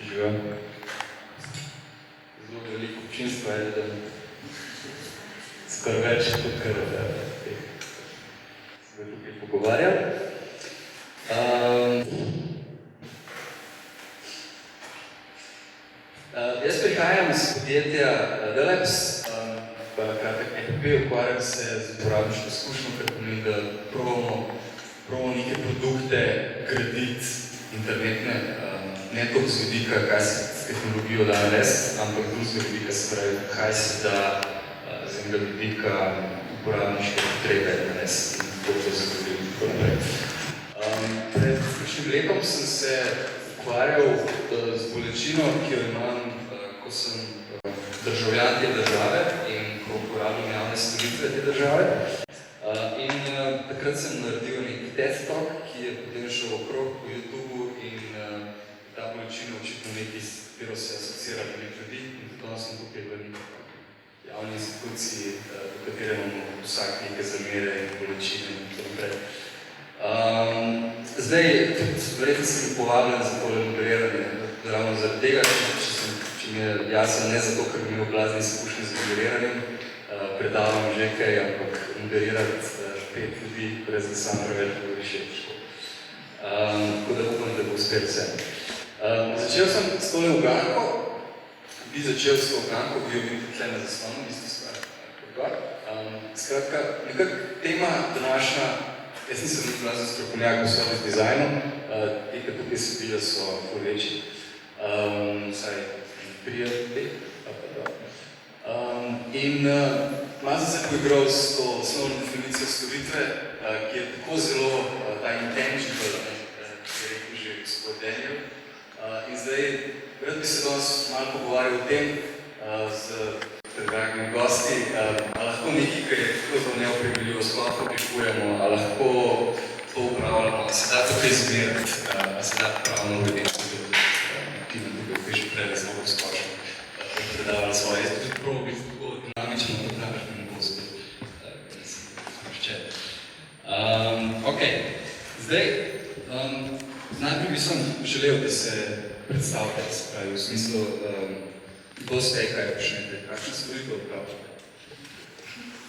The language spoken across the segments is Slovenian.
Živa. Zelo veliko občinstva je, da skoraj več kot kar se tukaj pogovarjam. Jaz prihajam iz podjetja Delabs, pa kratek EPP, ukvarjam se z uporabniško izkušnjo, kar pomeni, da probamo neke produkte graditi internetne, ne toliko z vidika, kaj se s tehnologijo da narediti, ampak drugega vidika, se pravi, kaj se da z enega vidika uporabniške potrebe narediti in kako to zagotoviti in tako naprej. Pred prejšnjim letom sem se ukvarjal z bolečino, ki jo imam, ko sem državljan te države in ko uporabljam javne storitve te države. In takrat sem naredil nek TED Talk, ki je potem šel okrog po YouTubeu in ta bolečina očitno nekaj, s katero se asocira na nek ljudi in zato sem tukaj v javni instituciji, v katerem imamo vsak neke zamere in bolečine in tako naprej. Zdaj, tudi verjetno sem povabljen za tole moderiranje, ravno zaradi tega, če mi je jasno, ne zato, ker bi imel blazne izkušnje z moderiranjem, predavam že kaj, ampak moderirati 5 ljudi, brez da sam preveč govoriš je težko. Tako da upam, da bo uspel vse. Začel sem s tole uganko, bi začel s to uganko, bi jo videl tle na zaslonu, isto stvar. Skratka, nekak tema današnja, jaz nisem blazno strokovnjak v svojem dizajnu, te tukaj sebile so ful večji, vsaj prijatelji, in malo sem se poigral s to osnovno definicijo storitve, ki je tako zelo ta intangible, ki je rekel že gospod Daniel. In zdaj, rad bi se danes malo pogovarjal o tem z dragimi gosti, a lahko nekaj, ki je tako zelo neopredeljivo, sploh obličujemo, a lahko to upravljamo, a se da tukaj izmeriti, a se da pravno urediti, ki nam tukaj piše prej, da smo splošno predavali svoje. Jaz tudi prvo biti tako dinamično, kot najbrž ne bo spet, da se sproščet. Ok, zdaj, najprej bi sem želel, da se predstavite, se pravi, v smislu, kdo ste, kaj počnete, kakšna storitev upravljate?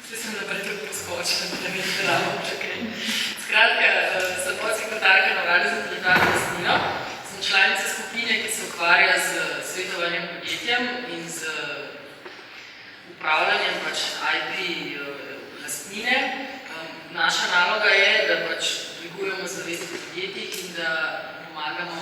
Zdaj sem naprej tudi poskočila, da mi predavam še kaj. Skratka, sem podsekretarka na Uradu za intelektualno lastnino. Sem članica skupine, ki se ukvarja z svetovanjem podjetjem in z upravljanjem IP lastnine. Naša naloga je, da dvigujemo zavest v podjetjih in da pomagamo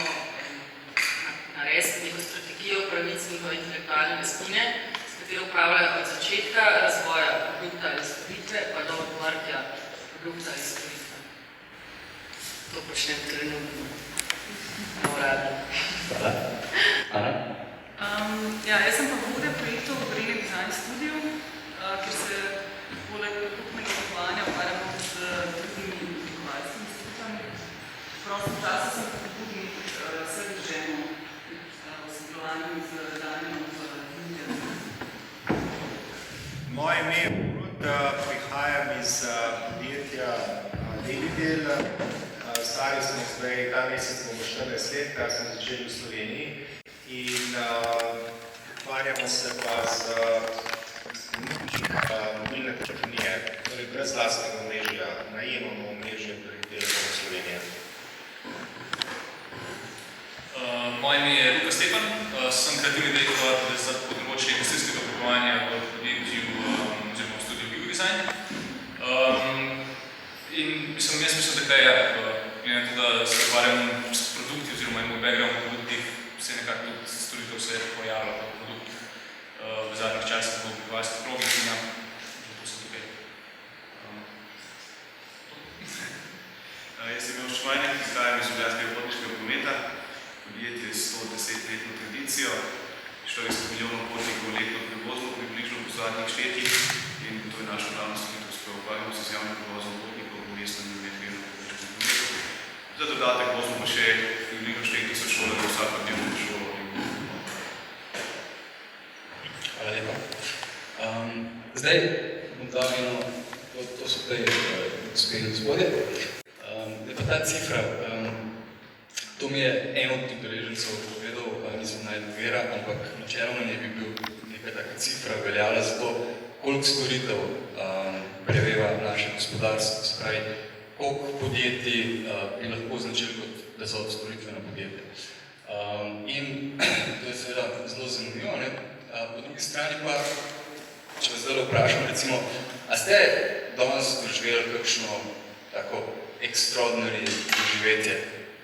narediti neko strategijo pravic njihove intelektualne lastnine, s katero upravljajo od začetka razvoja produkta ali storitve, pa do odprtja produkta ali storitve. To počnem trenutno na uradu. Hvala. Ana? Jaz sem pa vodja projektov v Green Design Studiu, kjer se poleg produktnega poslovanja ukvarjamo z drugimi inovacijskimi institutami. V prostem času sem pobudnik vseh ženov v sodelovanju z Danielom v Indiju. Moje ime je Borut, prihajam iz podjetja Delidel. Stari smo zdaj, ta mesec bomo 14 let, kar smo začeli v Sloveniji in ukvarjamo se pa z mobilne telefonije, torej brez lastnega omrežja, najemamo omrežje prek Telekoma Slovenije. Moje ime je Luka Stefan, sem kreativni direktor za področje industrijskega oblikovanja v podjetju oziroma v studiu Big Design. In mislim, jaz mislim, da kaj je, glede na to, da se ukvarjam s produkti oziroma imamo background v produktih, se nekako tudi storitev se je pojavila kot produkt v zadnjih časih v oblikovalskih krogih in zato sem tukaj. Jaz sem Miloš Čvajnik, izhajam iz Ljubljanskega potniškega prometa, podjetje s 110-letno tradicijo, 400 milijonov potnikov letno prevozilo približno po zadnjih štetjih in to je naša glavna storitev, se ukvarjamo se z javnim prevozom potnikov v mestnem in medmejnem potniškem prometu. Za dodatek vozimo pa še približno 4000 šole, da vsako dnevno šolo. Hvala lepa. Zdaj bom dal eno, to so tej gospe in gospodje. Da pa ta cifra, to mi je en od udeležencev povedal, nismo najdli vira, ampak načeloma ne bi bil neka taka cifra veljala za to, koliko storitev preveva naše gospodarstvo, se pravi, koliko podjetij bi lahko označili kot, da so storitvena podjetja. In to je seveda zelo zanimivo, ne? Po drugi strani pa, če vas zdaj vprašam, recimo, a ste danes doživeli kakšno tako extraordinary doživetje,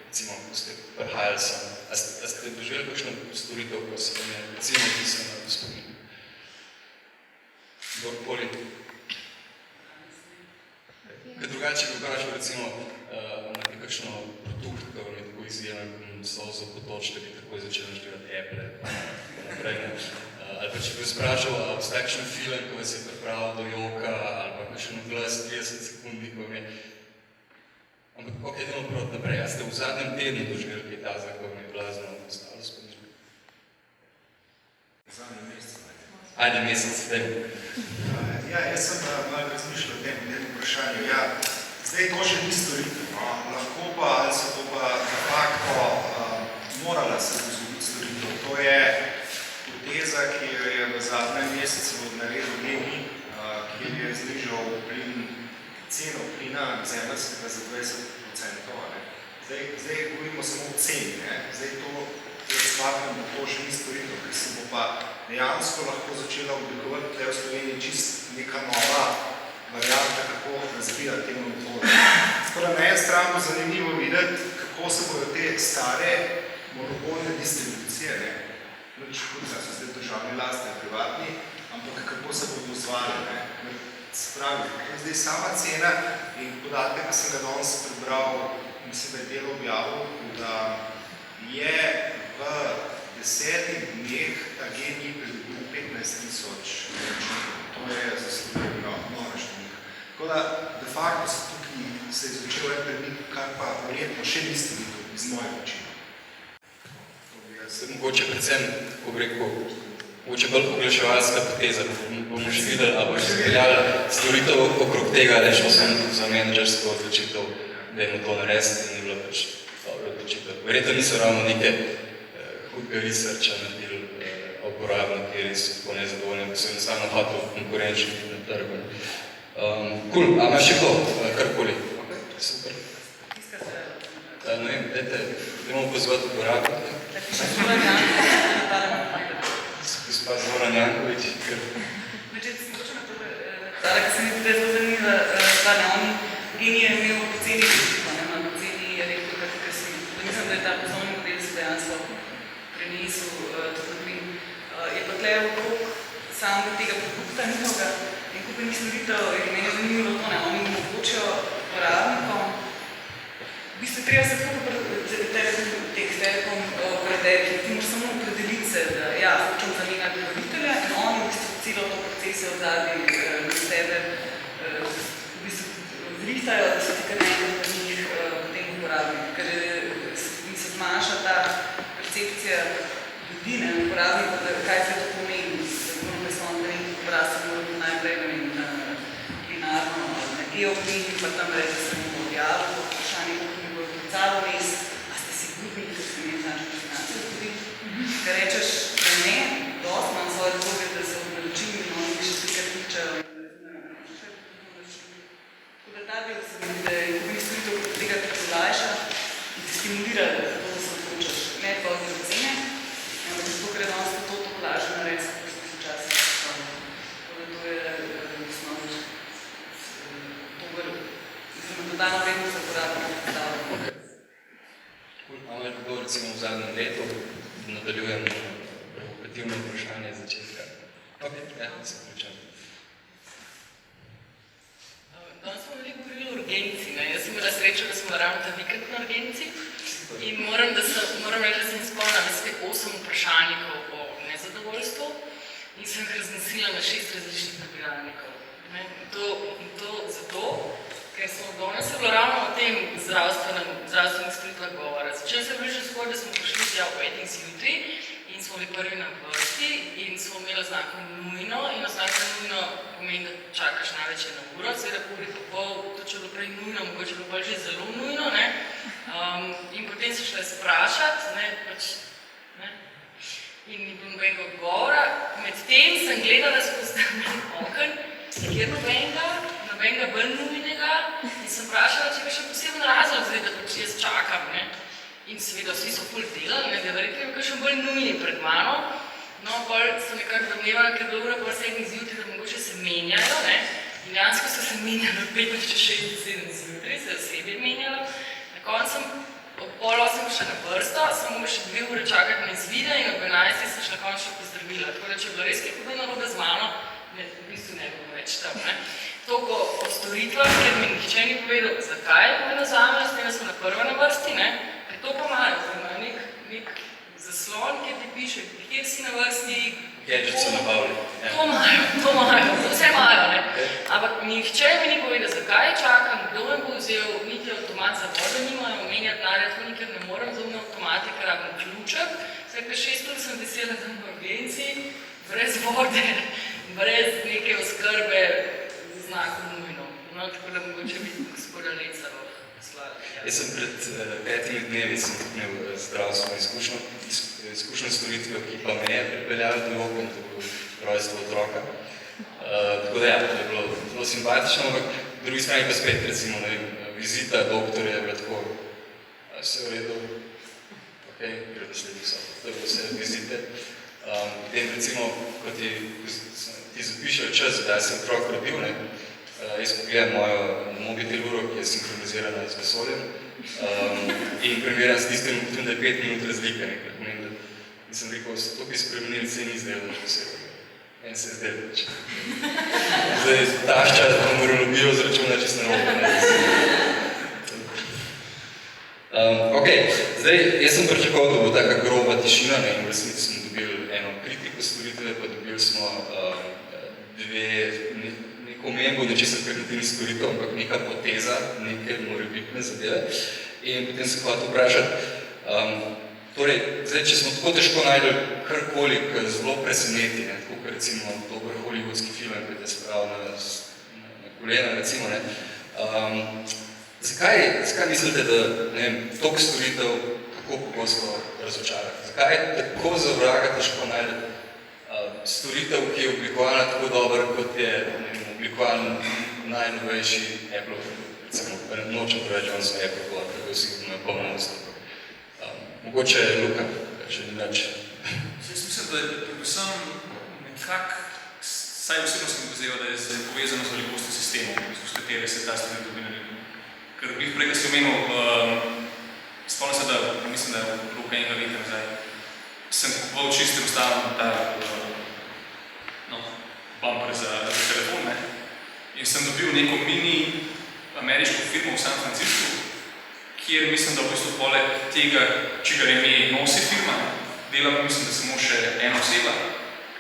recimo, ko ste prihajali sem, a ste doživeli kakšno storitev, ko se vam je recimo pisano na spomin? Kdorkoli? Kaj drugače bi vprašal, recimo, imate kakšno produkt, ko vam je tako izjemen, ko solzo potoč, da bi takoj začeli naštevati Apple, naprej, ne? Ali pa če bi vprašal, a obstaja kakšen film, ko vas je pripravil do joka, ali pa kakšen glas 30 sekundi, ko vam je... Ampak, ok, idemo proti naprej. A ste v zadnjem tednu doživeli kaj tazga, ko vam je blazno ostalo spomin? Zadnji mesec. Ajde, mesec, daj. Ja, jaz sem malo razmišljal o tem vprašanju. Ja, zdaj to še ni storitev, no? Lahko pa, ali se bo pa de facto morala se zgoditi storitev. To je poteza, ki jo je v zadnjem mesecu naredil GEN-I, kjer je znižal ceno plina zemeljskega za 20%. Zdaj govorimo samo o ceni. Zdaj to razkladno, da to še ni storitev, ker se bo pa dejansko lahko začela oblikovati tukaj v Sloveniji čist neka nova varianta, kako razvijati te monopole. Tako da na eni strani bo zanimivo videti, kako se bodo te stare monopolne distribucije, da so zdaj državni lastni, privatni, ampak kako se bodo zvali. Spravi, zdaj sama cena in podatek, ki sem ga danes prebral, mislim, da je delo objavil, da je v 10 dneh ta GEN-I pridobil 15.000 računov. To je za Slovenijo nora številka. Tako da, de facto se je začel en premik, kar pa verjetno še niste videli iz moje oči. Mogoče predvsem, ko bi rekel, mogoče bolj oglaševalska poteza, bomo še videli, ali bo še speljali storitev okrog tega, ali šlo sem za menedžersko odločitev, da je to narediti in ni bilo pač dobro odločitev. Verjetno niso ravno neke hudega researcha naredili uporabniki, ki so tako nezadovoljni, ko so enostavno hoteli konkurenčni na trgu. Cool, a imaš še kdo? Karkoli? Super. Ne vem, dajmo pozvati uporabnike. Gospa Zoran Janković. Zdaj, ki se mi tudi zelo zanimiva, GEN-I je imel poceni pristupa, poceni je rekel, da mislim, da je ta poslovni model se dejansko prenesel trgovin. Je pa tukaj okrog samega tega produkta njihovega in kupenih storitev, je meni zanimivo to, oni omogočijo uporabnikom. V bistvu treba se tako Telekom operaterji, ti moraš samo opredeliti se, da ja, hočem zamenjati dobavitelja in oni v bistvu celo to procese od zadnji na sebe v bistvu vrihtajo, da so ti kar nekaj na njih potem uporabniki, ker mi se zmanjša ta percepcija ljudi, uporabnikov, kaj se to pomeni, da moramo smo na nekaj obrazci, moramo najprej na plinarno, na geoplin, pa tam reči, da se bomo objavili, vprašanje, kako mi bo vklicalo mest, a ste sigurni, da se mi znači informacijo tudi, ker rečeš, da ne, dost imam svoje zloge, da se odnačim in oni še tukaj pričajo. Tako da ta del se mi, da je kupnih storitev tega olajša in te stimulira, da to se odločaš, ne pa od cene, ampak zato, ker je danes to lažje narediti, kot smo se časih predstavljali. Tako da to je osnovno dober, dodano vrednost za uporabnika predstavljamo. Imamo je kdo recimo v zadnjem letu, nadaljujem provokativno vprašanje začetka. Ok, ja, se pričam. Danes smo veliko govorili o urgenci. Jaz sem bila sreča, da smo ravno ta vikend na urgenci in moram reči, da sem spomnila vse 8 vprašalnikov o nezadovoljstvu in sem jih raznosila na 6 različnih nabiralnikov. To zato, ker smo danes bilo ravno o tem zdravstvenih storitvah govora. Začeli se bližno skor, da smo prišli tja v 5 zjutraj in smo bili prvi na vrsti in smo imeli znako nujno in oznaka nujno pomeni, da čakaš največ eno uro, seveda uri pa pol, to če je bilo prej nujno, mogoče bilo pa že zelo nujno, in potem se šla sprašati, in ni bilo nobenega odgovora. Medtem sem gledala skozi okno, kjer nobenega bolj nujnega in sem vprašala, če je še poseben razlog zdaj, da pač jaz čakam, ne. In seveda vsi so ful delali, da verjetno je kakšen bolj nujni pred mano. No, bolj sem nekako domnevala, ker je bilo ura pol 7 zjutraj, da mogoče se menjajo, ne. In dejansko so se menjali od 15:06 zjutraj, se je osebje menjalo. Na koncu sem ob 7:30 prišla na vrsto, sem mogla še 2 ure čakati na izvide in ob 11 sem šla končno pozdravila. Tako da, če je bilo res kaj bilo narobe z mano, v bistvu ne bilo več tam, ne. Toliko o storitvah, ker mi nihče ni povedal, zakaj je povedal zame, s tem, da smo na prva na vrsti, ne. Ker to pa imajo, imajo nek zaslon, kjer ti piše, kjer si na vrsti. Gadget so nabavili. To imajo, vse imajo, ne. Ampak nihče mi ni povedal, zakaj čakam, kdo me bo vzel, niti avtomat za vodo nimajo, menjati denarja, tako nikjer ne morem za avtomate, ker rabim ključek. Vse, ker 6 ur sem vesela tam v agenciji, brez vode, brez neke oskrbe z znakom nujno. No, tako da mogoče bi gospoda Leca poslali. Jaz sem pred 5 dnevi imel zdravstveno izkušnjo storitvijo, ki pa me je pripeljala do okon, to je bilo rojstvo otroka. Tako da ja, to je bilo zelo simpatično, ampak v drugi strani pa spet, recimo, vizita doktorja je bila tako, vse v redu, ok, gre da sledi so, to je bilo vse vizite. Potem recimo, ko ti zapišejo čas, da sem otrok rodil, ne, jaz pogledam mojo mobitel uro, ki je sinkronizirana z vesoljem in primerjam s tistim, potem, da je 5 minut razlike, nekaj pomeni, da nisem rekel, to bi spremenili, se ni zdelo na posebej. Meni se je zdelo več. Zdaj, tašča numerologijo zračuna čisto narobe. Ok, zdaj, jaz sem pričakoval, da bo taka groba tišina, ne, in v resnici smo dobili eno kritiko storitve, pa dobili smo neko omembo, nečesa kratiti ni storitev, ampak neka poteza, neke morebitne zadeve. In potem se hotel vprašati, torej, zdaj, če smo tako težko najdeli karkoli, kar zelo preseneti, ne, tako kot recimo dober hollywoodski film, ki te spravi na kolena, recimo, ne, zakaj mislite, da, ne vem, toliko storitev tako pogosto razočarati? Zakaj je tako za vraga težko najdeti storitev, ki je oblikovana tako dobro, kot je oblikovan najnovejši Apple produkt? Recimo, nočem preveč, on so Apple produkt, tako sigurno je polno ustopov. Mogoče je Luka, še ni nič. Jaz mislim, da je predvsem nekako, saj osebno sem pozdravil, da je povezano z velikostjo sistemov, s katere se ta storitev bi naredil. Ker bih prej, ko si omenil, spomnim se, da mislim, da je Luka enega leta nazaj, sem kupoval čisto enostavno ta bumper za telefon, ne? In sem dobil neko mini ameriško firmo v San Franciscu, kjer mislim, da v bistvu poleg tega, čigar ime nosi firma, delam mislim, da samo še ena oseba.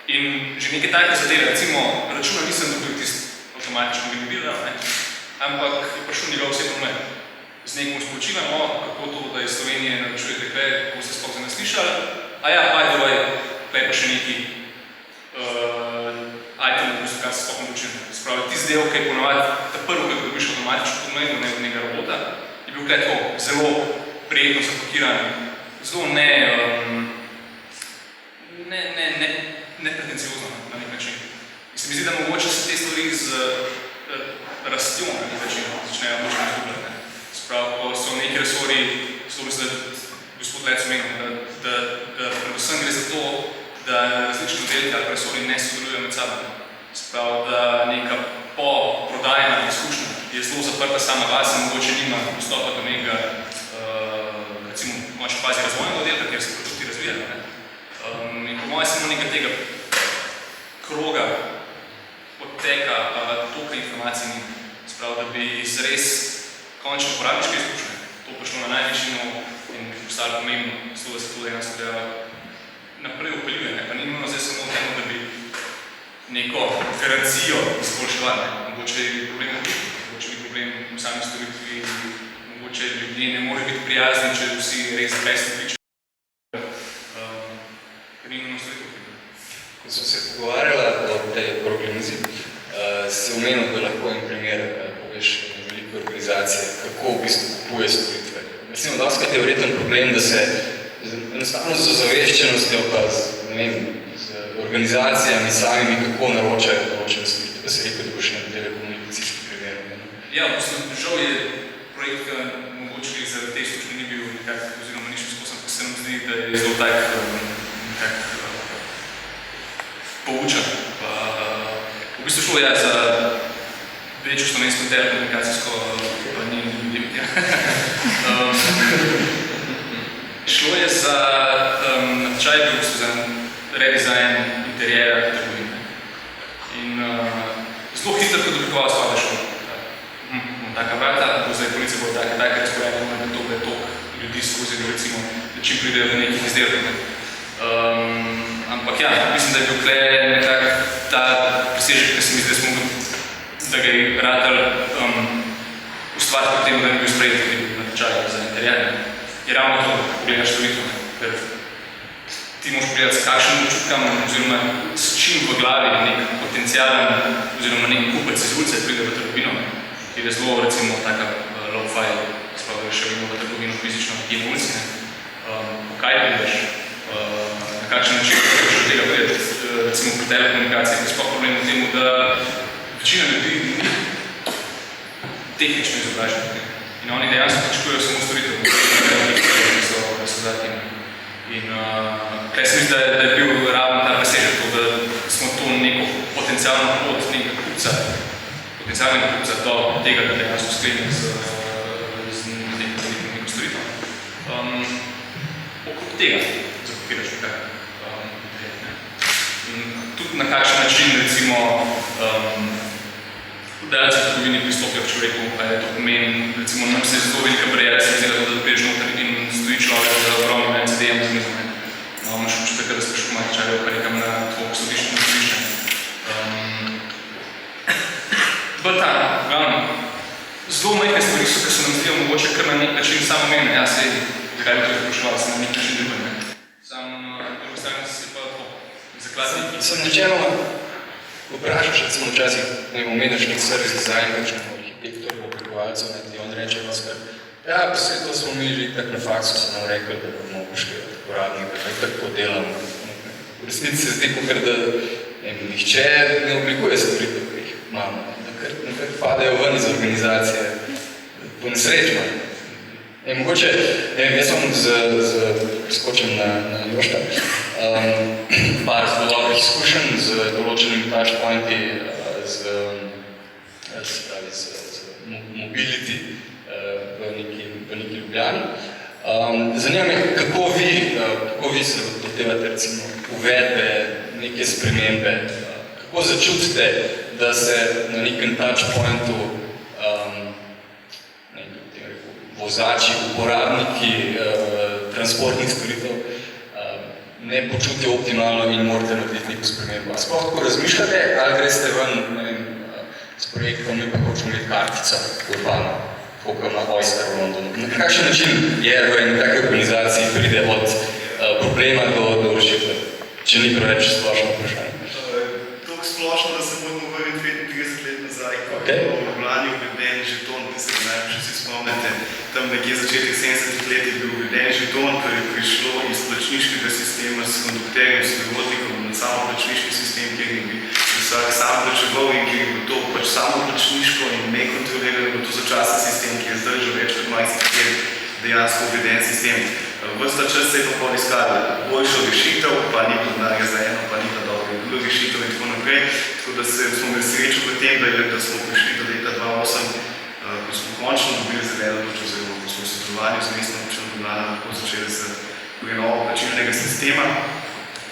In že nekaj take zadeve, recimo računa nisem dobil tisti avtomatično generira, ne? Ampak je prišel njegov osebno mail z nekom sporočilom, kako to, da iz Slovenije naročujete kaj, kako ste sploh za nas slišali. A ja, by the way, tukaj pa še neki item, kar se sploh naročil. Spravi, tisti del, ki je ponovati, ta prvo, ki dobiš avtomatično pod mailom od nekega robota, je bil tako zelo prijetno zapakiran, zelo nepretenciozno na nek način. In se mi zdi, da mogoče se te stvari z rastjo na nek način začnejo močno izgubljati. Sprav, ko so neki resori, so mislim, da gospod Lec omenil, da predvsem gre za to, da različni oddelki ali resori ne sodelujejo med sabo. Sprav, da neka poprodajna izkušnja je zelo zaprta sama vas in mogoče nima dostopa do nekega, recimo, moče fazi razvojnega oddelka, kjer se produkti razvijajo. In po mojem samo nekaj tega kroga odteka toliko informacij ni. Sprav, da bi zres končno uporabniške izkušnje to pošlo na najvišji nivo in postalo pomembno, zato da se to dejansko treba naprej upeljuje. Pa ni imeno zdaj samo temu, da bi neko garancijo izboljševali. Mogoče je problem mogoče je problem v sami storitvi, mogoče ljudje ne more biti prijazni, če vsi res besni pričajo. Ker ni imeno storitev. Ko smo se pogovarjala o tej problemiziji, si omenil, da lahko en primer poveš velike organizacije, kako v bistvu kupuje storitve. Mislim, da je verjetno problem, da se enostavno z ozaveščenostjo pa z organizacijami samimi, kako naročajo določene storitve, pa se rekel, da bo še na telekomunikacijski primer. Ja, v bistvu, žal je projekt, mogoče zaradi te izkušnje ni bil nekako, oziroma nišel sposoben, pa se nam zdi, da je zelo tak poučen. V bistvu šlo je za večjo slovensko telekomunikacijsko šlo je za natečaj bil v bistvu za redizajn interjera trgovine. In zelo hitro podobikoval svoje šlo. Taka vrata, zdaj policija bo taka razporejena, da to je toliko ljudi skozi, recimo, da čim pridejo do nekih izdelkov. Ampak ja, mislim, da je bil tukaj nekako ta presežek, ki se mi zdaj smo da ga je ratali ustvariti pri tem, da ne bil sprejet tudi natečaj za interjer. Je ravno to, da pogledaš storitev, ker ti moraš pogledati s kakšen občutkam oziroma s čim v glavi nek potencialen oziroma nek kupec iz ulice pride v trgovino, kjer je zelo, recimo, taka low-fi, sploh še vedno v trgovino fizično, ki je v ulici, po kaj prideš, na kakšen način hočeš od tega priti, recimo pri telekomunikaciji, je sploh problem v tem, da večina ljudi ni tehnično izobraženi in oni dejansko pričakujejo samo storitev, ki so za tem. In kaj se mi zdi, da je bil ravno ta presežek to, da smo to neko potencialno pot nekega kupca do tega, da dejansko sklenil z neko storitev. Okrog tega zakupiraš nekaj. In tudi na kakšen način, recimo, dajalci v trgovini pristopijo k človeku, pa je to pomeni, recimo, nam se je zelo velika barjera, se mi zdi, da priješ noter in stoji človek za ogromnim LCD-jem za mizo. No, imaš občutek, da sprašujem matičarjev, pa nekam na tvojko sodišče. Zelo majhne stvari so, ki se nam zdijo mogoče kar na nek način samoumevne. Ja, sej, zakaj bi to izpraševal, se na nek način drugem. Sam drugo strani se pa to zakladnik. Sem načeloma vprašaš, recimo včasih, omeniš nek service design, kakšnih arhitektorjev, oblikovalcev, in on reče vas kar, ja, pa se to smo mi že tak na faksu se nam rekli, da bomo upoštevati uporabnika, kaj tako delam. V resnici se zdi, ker da nihče ne oblikuje storitev, ki jih imamo. Nekako padajo ven iz organizacije, po nesrečno. Mogoče, jaz vam skočim na Jošta, par zelo dobrih izkušenj z določenimi touchpointi, z mobility v neki Ljubljani. Zanima me, kako vi se lotevate recimo uvedbe, neke spremembe, kako začutite, da se na nekem touchpointu vozači, uporabniki transportnih storitev ne počutijo optimalno in morate narediti neko spremembo. Sploh, ko razmišljate, ali greste ven s projektom, mi pa hočemo imeti kartica urbana, tako na Oyster v Londonu. Na kakšen način je v eni take organizaciji pride od problema do rešitve, če ni preveč splošno vprašanje? Toliko splošno, da se moramo vrniti 35 let nazaj, ko je v Ljubljani uveden žeton, ki se ga najbolj vsi spomnite. Tam nekje začetek 70 let je bil uveden žeton, kar je prišlo iz plačniškega sistema s kondukterjem, s prevoznikom na samo plačniški sistem, kjer bi vsak sam plačeval in kjer je to pač samo plačniško in nekontrolirano, to začasen sistem, ki je zdržal več kot 20 let dejansko uveden sistem. Vrsta čas se je pa pol iskala boljšo rešitev, pa ni bilo denarja za eno, pa ni bilo dobro drugo rešitev in tako naprej. Tako da smo imeli srečo v tem, da smo prišli do leta 2008, ko smo končno dobili zeleno luč, oziroma ko smo v sodelovanju z mestno občino Ljubljana lahko začeli z prenovo plačilnega sistema.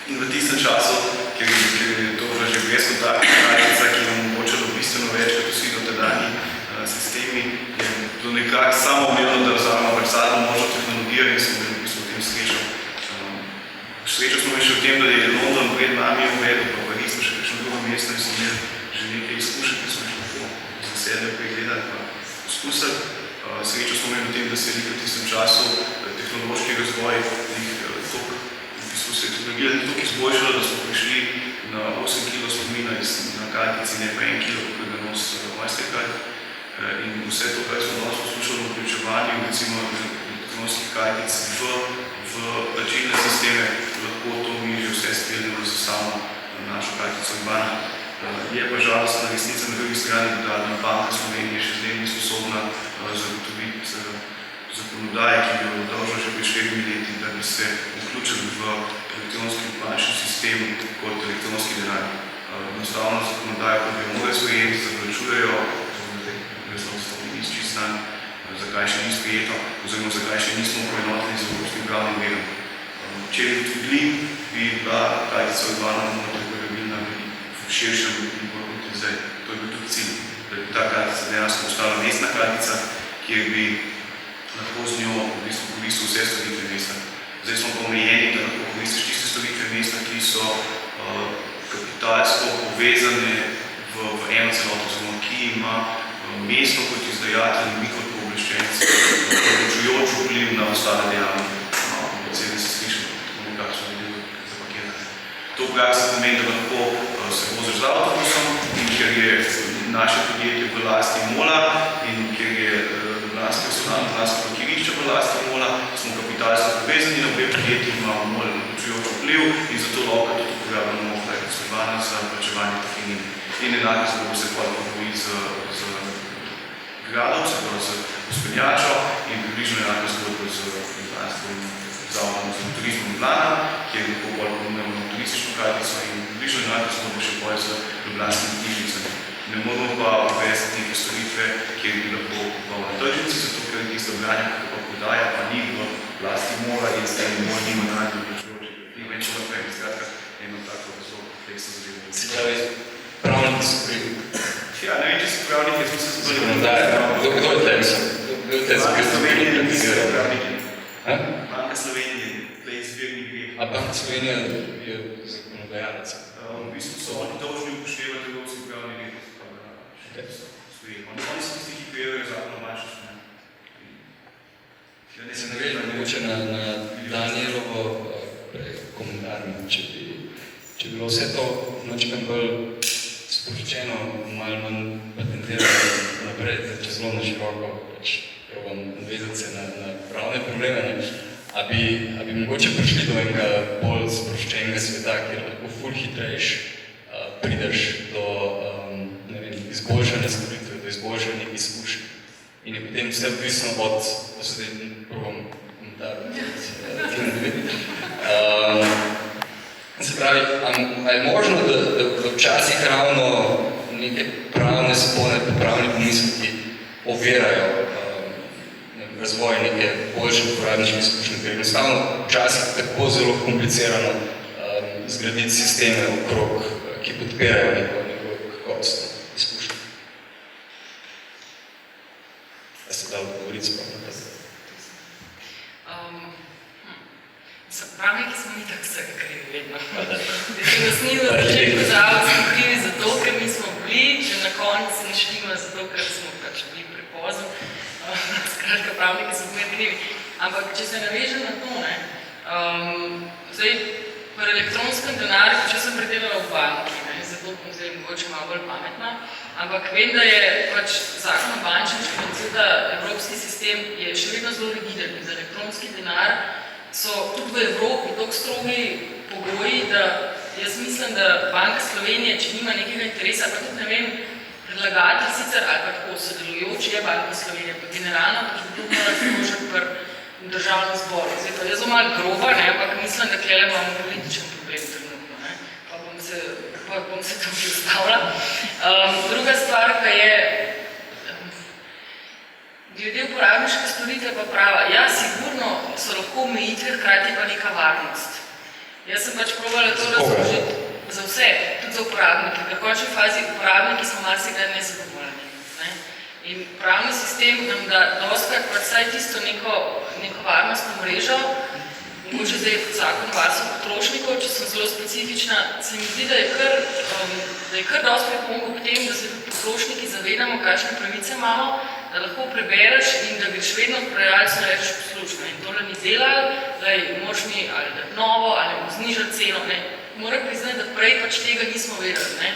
In v tistem času, ker je to že brezkontaktna kartica, ki je omogočalo bistveno več kot vsi dotedanji sistemi, je bilo nekako samoumevno, da vzamemo pač zadnjo možno tehnologijo in smo imeli v bistvu v tem srečo. Srečo smo imeli še v tem, da je London pred nami uvedel, pa Pariz smo še kakšno drugo mesto in smo imeli že nekaj izkušenj, ki smo jih lahko z veseljem pregledali pa poskusili. Srečo smo imeli v tem, da se je v tistem času tehnološki razvoj se je tehnologija toliko izboljšala, da smo prišli na 8 kg spomina na kartici, ne pa 1 kg, kako ga nos Mastercard. In vse to, kar smo danes poslušali v vključevanju, recimo elektronskih kartic v v plačilne sisteme, lahko to mi že vse streljamo za samo našo kartico IBAN. Je pa žalostna resnica na drugi strani, da Banka Slovenije še zdaj ni sposobna zagotoviti zakonodaje, ki bi jo dolžna že pred 4 leti, da bi se vključili v elektronski bančni sistem kot elektronski denar. Enostavno zakonodajo, kot bi jo morali sprejeti, zavlačujejo, zakaj še ni sprejeto, oziroma zakaj še nismo poenoteni z evropskim pravnim redom. Če bi bili, bi bila kartica IBAN uporabilna v širšem in bolj kot zdaj. To je bil tudi cilj, da bi ta kartica dejansko postala mestna kartica, kjer bi lahko z njo v bistvu koristil vse storitve mesta. Zdaj smo pa omejeni, da lahko koristiš tiste storitve mesta, ki so kapitalsko povezane v eno celoto, oziroma ki ima mesto kot izdajatelj in mi kot pooblaščenec odločujoč vpliv na ostale dejavnike. Predvsem se slišimo komunikacijo za pakete. To v praksi pomeni, da lahko se voziš z avtobusom in ker je naše podjetje v lasti MOL-a in ker je ljubljansko parkirišče v lasti MOL-a, smo kapitalsko povezani, na obe podjetji imamo MOL odločujoč vpliv in zato lahko tudi uporabljamo IBAN za plačevanje parkirnin. In enako se bomo se pogovorili z gradom, se pravi z uspenjačo in približno enako zgodbo z Ljubljanskim zavodom za turizmom Ljubljana, kjer lahko ponudimo turistično kartico in približno enako zgodbo še z ljubljanskimi knjižnicami. Ne moramo pa uvesti neke storitve, kjer bi lahko kupoval na tržnici, zato ker tisto branje, kako prodaja, pa ni v lasti MOL-a in s tem MOL nima najbolj odločujočih. In več naprej, skratka, eno tako zelo kompleksno zadevo. Se pravi, pravniki so krivi. Ja, ne vem, če si pravniki, smo se zboli. Kdo je tem so? Banka Slovenije niso pravniki. Banka Slovenije je izvirni greh. A Banka Slovenije je zakonodajalec? V bistvu so oni dolžni upoštevati evropski pravni red. Oni so tisti, ki prijevajo zakon o bančništvu. Se ne vem, mogoče na Danielovo komentar, če bi bilo vse to načkam bolj sproščeno, malo manj patentirano naprej, če zelo na široko, probam navezati se na pravne probleme, a bi mogoče prišli do enega bolj sproščenega sveta, kjer lahko ful hitrejš prideš do izboljšanja storitve, do izboljšanja izkušnje. In je potem vse odvisno od, da se zdaj probam komentar, se pravi, a je možno, da včasih ravno neke pravne spone, pravne pomisleki ovirajo razvoj neke boljše uporabniške izkušnje, ker enostavno včasih tako zelo komplicirano zgraditi sisteme okrog, ki podpirajo neko kakovostno izkušnjo. Da se da odgovoriti sploh na to? Pravniki smo mi tako vsega krivi vedno. Če nas ni na začetku zavod, smo krivi zato, ker mi smo bili, če na koncu se ne štima zato, ker smo pač bili prepozni. Skratka, pravniki smo mi krivi. Ampak, če se navežem na to, zdaj, pri elektronskem denarju, če sem predelala v banki, zato bom zdaj mogoče malo bolj pametna, ampak vem, da je pač zakon o bančništvu in da evropski sistem je še vedno zelo rigiden in za elektronski denar so tudi v Evropi tako strogi pogoji, da jaz mislim, da Banka Slovenije, če nima nekega interesa, pa tudi ne vem, predlagatelj sicer ali pa tako sodelujoči je Banka Slovenije, pa generalno, pa tudi mora vložiti pri državnem zboru. Zdaj pa jaz malo groba, ampak mislim, da tukaj imamo političen problem trenutno, pa bom se tukaj ustavila. Druga stvar pa je, glede uporabniške storitve pa prava, ja, sigurno so lahko omejitve, hkrati pa neka varnost. Jaz sem pač probala to razložiti za vse, tudi za uporabnike, ker v končni fazi uporabniki smo marsikdaj nezadovoljni. In pravni sistem nam da dostakrat vsaj tisto neko varnostno mrežo, mogoče zdaj je zakon o varstvu potrošnikov, če sem zelo specifična, se mi zdi, da je kar dosti pripomogel k temu, da se potrošniki zavedamo, kakšne pravice imamo, da lahko prebereš in da greš vedno v prodajalcu in rečeš poslušno. In tole mi delali, da moraš mi ali dati novo, ali znižati ceno. Moram priznati, da prej pač tega nismo vedeli.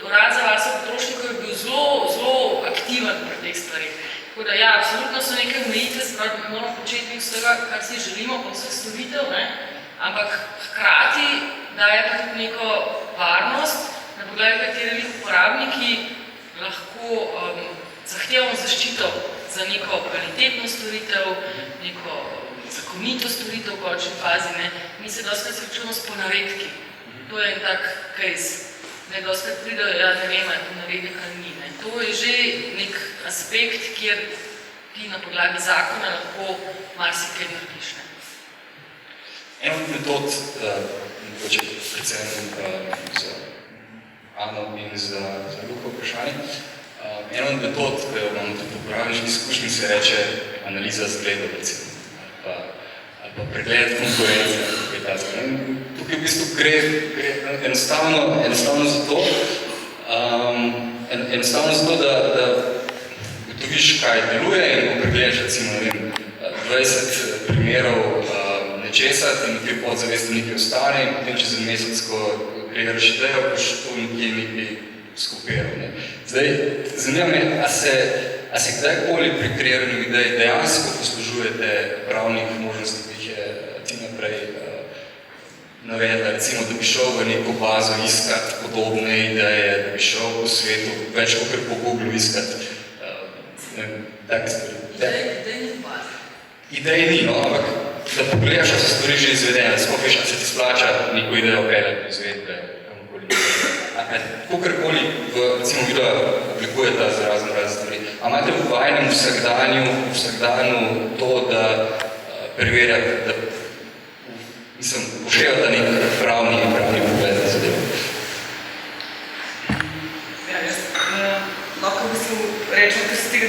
Urad za varstvo potrošnikov je bil zelo aktiven pri teh stvarih. Tako da, ja, absolutno so neke omejitve, spravi moramo početi vsega, kar si želimo, pa vseh storitev, ne? Ampak hkrati daje tudi neko varnost, na podlagi katerih uporabniki lahko zahtevamo zaščito za neko kvalitetno storitev, neko zakonito storitev v končni fazi. Ne? Mi se dostakrat srečujemo s ponaredki. To je en tak case. Dostakrat pridejo, ja, ne vem, je ponaredek ali ni. Ne? To je že nek aspekt, kjer ti na podlagi zakona lahko marsikaj narediš. Ne? En od metod, mogoče predvsem za Ano in za Luko vprašanje, en od metod, ki jo imamo tudi v uporabniški izkušnji, se reče analiza zgledov, recimo, ali pa pregled konkurence. Tukaj v bistvu gre enostavno za to, da ugotoviš, kaj deluje in ko pregledaš, recimo, ne vem, 20 primerov nečesa, ti nekaj podzavesti nekaj ostane in potem čez en mesec, ko pregledaš idejo, boš to nekaj skopiral. Ne. Zdaj, zanima me, a se kdajkoli pri kreiranju idej dejansko poslužujete pravnih možnosti, ki jih je Tina prej navedla, recimo, da bi šel v neko bazo iskat podobne ideje, da bi šel po svetu več kot po Google iskat take stvari. Idej ni v bazi. Idej ni, no, ampak da pogledaš, da so stvari že izvedene, da skopiš, da se ti splača neko idejo peljati v izvedbe, kamorkoli. Kakorkoli, recimo, video oblikujete za razne stvari. A imate v vajnem vsakdanju to, da preverjate, da upoštevate nek pravni pogled na zadevo? Ja, jaz lahko v bistvu rečem, kar se tega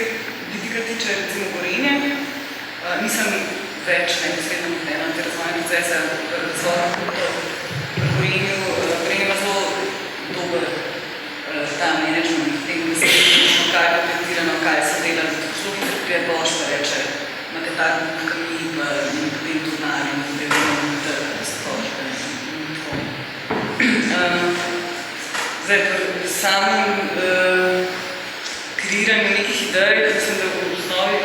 vidika tiče, recimo Gorenje, nisem več neposredno vpletena v te razvojne procese, razvoja Gorenje ima zelo dober ta management, v tem, da se vidi, kaj je patentirano, kaj se dela, zelo hitro prije boš, pa reče, imate tako kami, pa potem to znanje, da se točka in tako. Zdaj, pri samem kreiranju nekih idej, mislim, da v osnovi,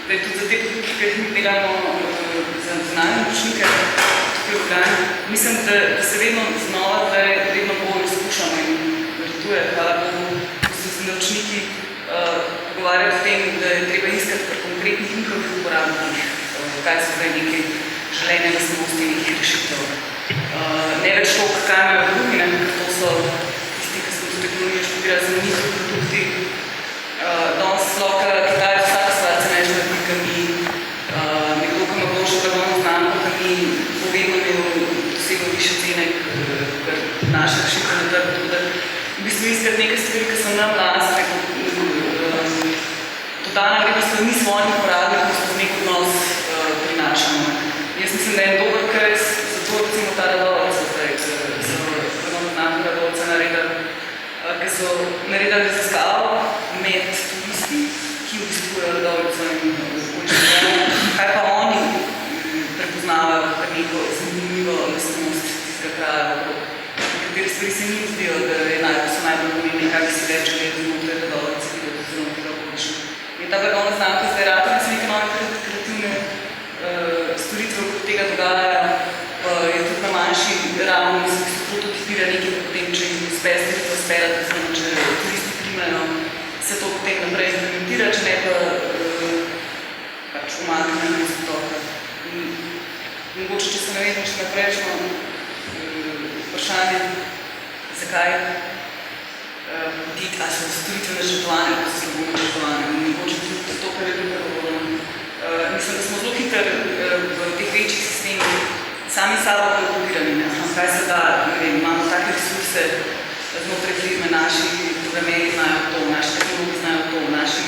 da je tudi za te produkte, ki jih mi delamo za znanje učnike, tukaj v organi, mislim, da se vedno znova, da je vedno bolj izkušamo in verjetuje, hvala Bogu, ko so se naučniki pogovarjali o tem, da je treba iskati pri konkretnih njihovih uporabnikih, kaj so zdaj neke želene lastnosti, nekih rešitev. Ne več toliko, kaj imajo drugi, ker to so tisti, ki smo tudi tehnologijo študirali za njihovi produkti. Danes sloka Kitaj, vsaka stvar se neče narediti, mi nekdo, ki ima boljšo blagovno znamko, ki mi bo vedno imel dosegel višje cene, kot naše rešitve na trgu. Tako da v bistvu iskati nekaj stvari, ki so nam lastne, dodana vrednost, da mi svojim uporabnikom skozi nek odnos prinašamo. Jaz mislim, da je en dober case, zato recimo ta Radovca zdaj, ki so blagovno znamko Radovca naredili, ki so naredili raziskavo med turisti, ki obiskujejo Radovco in učenjajo, kaj pa oni prepoznavajo kot neko zanimivo lastnost tistega kraja, kateri stvari se njim zdijo, da so najbolj pomembni, kaj bi si več gledali znotraj Radovca, videti zelo tega okoliša. In ta blagovna znamka zdaj rata, da se neke nove kreativne storitve okoli tega dogajajo, je tudi na manjši ravni, se prototipira nekaj, potem, če jim uspe storitev speljati, recimo, če turisti primajo, se to potem naprej implementira, če ne pa pač umakne na istotoka. Mogoče, če se navedem še naprejšnjo vprašanje, zakaj a so storitve načrtovane, ko so slabo načrtovane. Mogoče tudi to, kar je bilo govorno. Mislim, da smo zelo hitro v teh večjih sistemih sami sabo kalkulirani. Kaj se da, ne vem, imamo take resurse znotraj firme, naši programeri znajo to, naši tehnologi znajo to, naši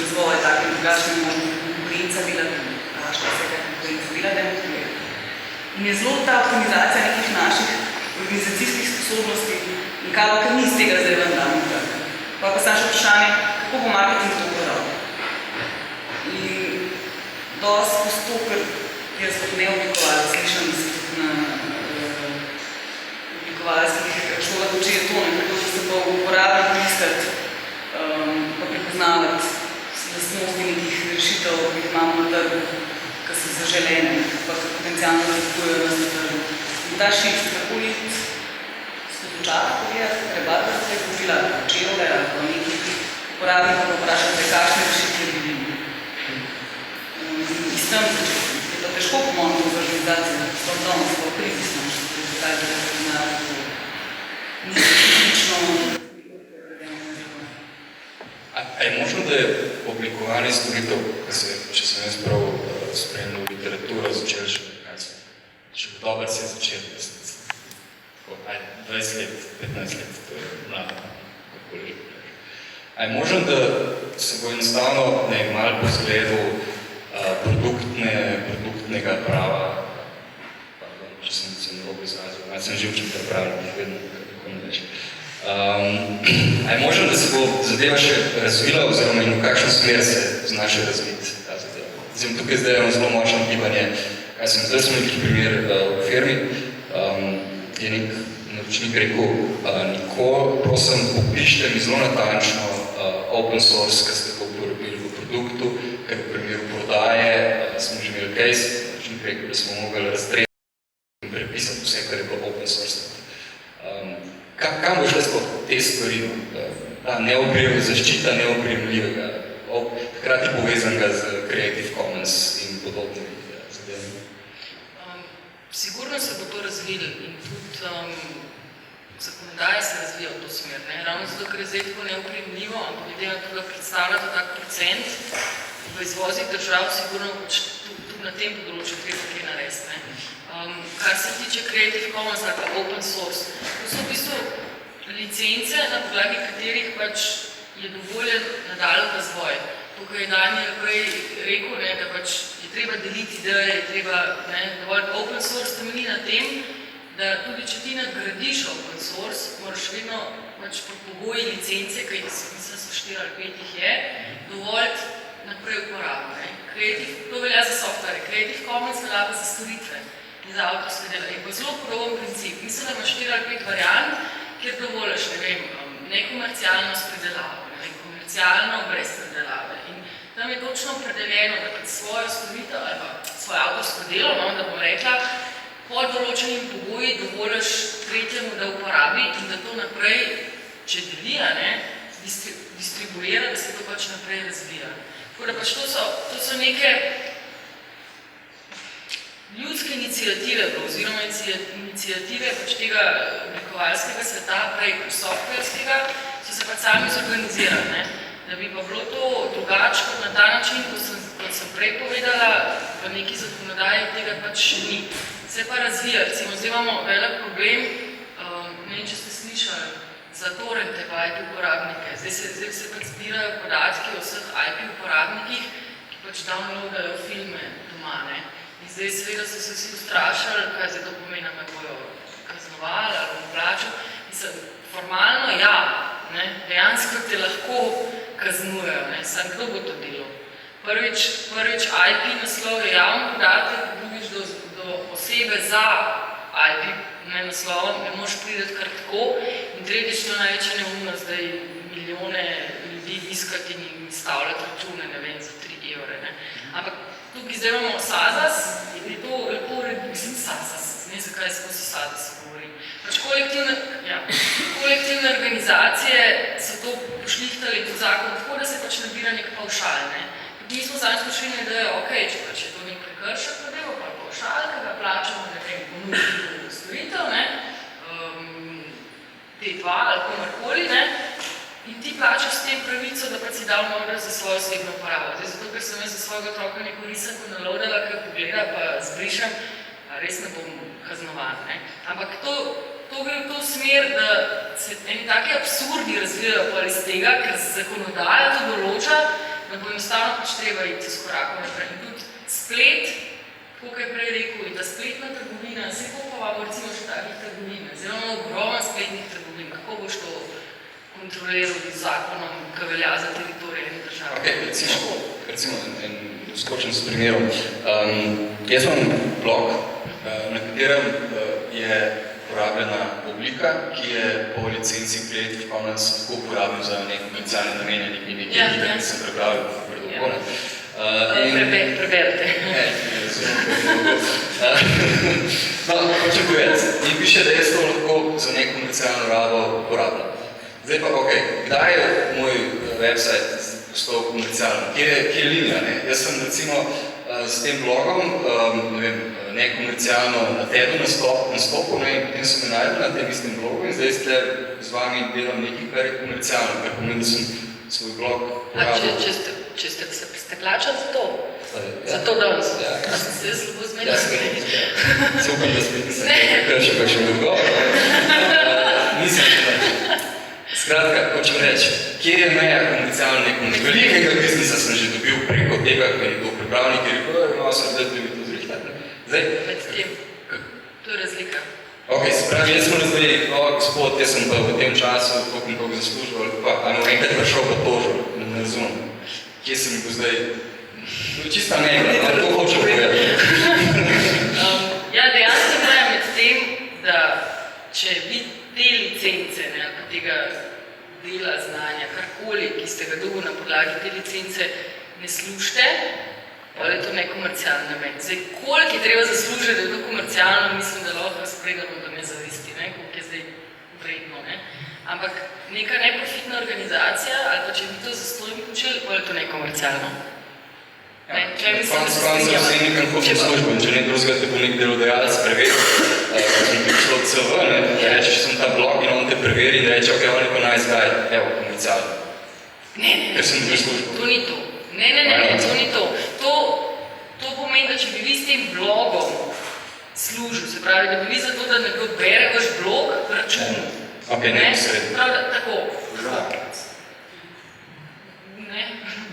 razvoj take in drugačne možno konkurenca delati, šta se kaj konkurenca dela, demonstruje. In je zelo ta optimizacija nekih naših organizacijskih sposobnosti in kaj mi iz tega zdaj ven damo. Pa sam še vprašanje, kako bo marketing to uporal. In dosti postopr, jaz kot neoblikovalec, slišam se tudi na oblikovalskih šolah, učijo to, nekako, da se bo uporabljati, iskati, pa prepoznavati rešitev, ki jih imamo na trgu, ki so zaželene, pa ki potencialno razlikujejo na trgu. In ta shift, takoli ste počali pogledati, trebate da se je govorila čevle ali pa nekaj uporabnikov, pa vprašate, kakšne rešitve bi bili. In s tem je to težko pomožno v organizaciji, sploh danes, sploh kritično, kaj bi na ni specifično. A je možno, da je oblikovanje storitev, če sem jaz prav spremljal literaturo, začel že nekaj? Še dobro se je začel, resnici. 20 let, 15 let, to je mlado, kakoli že. A je možno, da se bo enostavno malo po zgledu produktnega prava, pardon, če sem se narobe izrazil, malo sem živčen prepravljal, ne vedno, kako ne reči. A je možno, da se bo zadeva še razvila oziroma in v kakšno smer se znaša razviti ta zadeva? Zdaj, tukaj zdaj je zelo močno gibanje, kaj sem zdaj smo nekaj primer v firmi, je nek naročnik rekel, Niko, prosim, popište mi zelo natančno open source, ki ste ga uporabili v produktu, ker v primeru prodaje smo že imeli case, naročnik rekel, da smo mogli raztreti in prepisati vse, kar je bilo open source. Kam bo šle sploh te stvari? Ta zaščita neoprijemljivega, hkrati povezanega z Creative Commons in podobnimi zadevami? Sigurno se bo to razvilo in tudi zakonodaje se razvija v to smer. Ravno zato, ker je zdaj tako neoprijemljivo, ampak glede na to, da predstavlja to tak procent v izvozih držav, sigurno tudi na tem področju treba kaj narediti. Kar se tiče Creative Commons ali pa open source, to so v bistvu licence, na podlagi katerih pač je dovoljen nadaljen razvoj. Tukaj je Daniel prej rekel, da pač je treba deliti ideje, je treba dovolj open source temelji na tem, da tudi če ti nadgradiš open source, moraš vedno pač po pogoji licence, ki mislim so 4 ali 5 jih je, dovolj naprej uporabiti. To velja za software, Creative Commons velja za storitve in za avtorske dela. Je pa zelo podoben princip. Mislim, da imaš 4 ali 5 variant, kjer dovoliš, nekomercialno s predelavo, komercialno brez predelave. In tam je točno opredeljeno, da kot svojo storitev ali pa svoje avtorsko delo, da bom rekla, pod določenim pogoji dovoliš tretjemu, da uporabi in da to naprej, če deli, distribuira, da se to pač naprej razvija. Tako da pač to so neke ljudske iniciative, oziroma iniciative pač tega oblikovalskega sveta, prej softwareskega, so se pač sami zorganizirali. Da bi pa bilo to drugače kot na ta način, kot sem prej povedala, v neki zakonodaji tega pač še ni. Se pa razvija, recimo, zdaj imamo velik problem, ne vem, če ste slišali, za torrente pa IP uporabnike. Zdaj se pač zbirajo podatki o vseh IP uporabnikih, ki pač downloadajo filme doma. In zdaj seveda so se vsi ustrašali, kaj zdaj to pomeni, da me bojo kaznovali ali bom plačal. Mislim, formalno ja, dejansko te lahko kaznujejo, samo kdo bo to delal. Prvič IP naslov je javni podatek, drugič do osebe za IP naslovom ne moreš priti kar tako in tretjič to največja neumnost, da je milijone ljudi iskati in jim stavljati račune, ne vem, za 3 evre. Ampak tukaj zdaj imamo SAZAS, je to lepo mislim SAZAS, ne zakaj skozi SAZAS govorim. Pač kolektivne organizacije so to pošlihtali pod zakon tako, da se pač nabira nek pavšal. Mi smo sami spošljeni, da je ok, če pač je to nek prekršek, da je pa pavšal, ki ga plačamo, ne vem, ponuditi storitev, T2 ali komarkoli, in ti plačaš s tem pravico, da pač si dal morda za svojo osebno uporabo. Zato, ker sem jaz za svojega otroka neko risanko naloadala, ker pogleda pa zbrišem, res ne bom kaznovan. Ampak to gre v to smer, da se eni taki absurdi razvijajo pa iz tega, ker zakonodaja to določa, da bo enostavno pač treba iti s korakom naprej. In tudi splet, kako je prej rekel, in ta spletna trgovina, vse koliko imamo recimo še takih trgovin, zelo ogromno spletnih trgovin, kako boš to kontroliral z zakonom, ki velja za teritorij ene države? Recimo, skočen s primerom. Jaz imam blog, na katerem je uporabljena oblika, ki je po licenci Creative Commons lahko uporabljena za nekomercialne namene, nekaj, ki sem prebral predolgo. Preberite. No, hočem povedati, in piše, da jaz to lahko za nekomercialno rabo uporabljam. Zdaj pa, kdaj je moj website postal komercialen? Kje je linija? Jaz sem recimo s tem blogom nekomercialno na TED-u nastopil, in potem so me najdel na tem istem blogu in zdaj ste z vami delam nekaj, kar je komercialno, kar pomeni, da sem svoj blog uporabil. Če ste plačali za to? Za to danes? A ste se slabo zmenili? Se upam, da spet nisem prekršil kakšen odgovor. Nisem še več. Skratka, hočem reči, kje je meja komercialno nekomercialno? Velikega biznisa sem že dobil preko tega, ker je to pripravnik, ker je malo se zdaj bi to zrihtati. Zdaj? Med tem. To je razlika. Se pravi, jaz smo razdelili, gospod, jaz sem pa v tem času koliko zaslužil, ali pa enkrat prišel pa tožil, ne razumem. Kje sem bil zdaj? Čista mega, to hočem povedati. Ja, dejansko moja med tem, da če vi te licence, ali pa tega dela znanja, karkoli, ki ste ga dobili na podlagi te licence, ne služite, pa je to nekomercialno namen. Zdaj, koliko je treba zaslužiti, da je to komercialno, mislim, da lahko razpredamo do nezavisti, koliko je zdaj vredno. Ampak neka neprofitna organizacija, ali pa če bi to zastojno počeli, pa je to nekomercialno. Če ne drugega te bo nek delodajalec preveril, sem prišlo CV, rečeš, sem ta blog in on te preveri in reče, on je pa nice guy, evo, komercialno. Ne, to ni to. Ne, to ni to. To pomeni, da če bi vi s tem blogom služil, se pravi, da bi vi zato, da nekdo bere vaš blog, računal. Ne, posredno. Prav, da tako. Ne?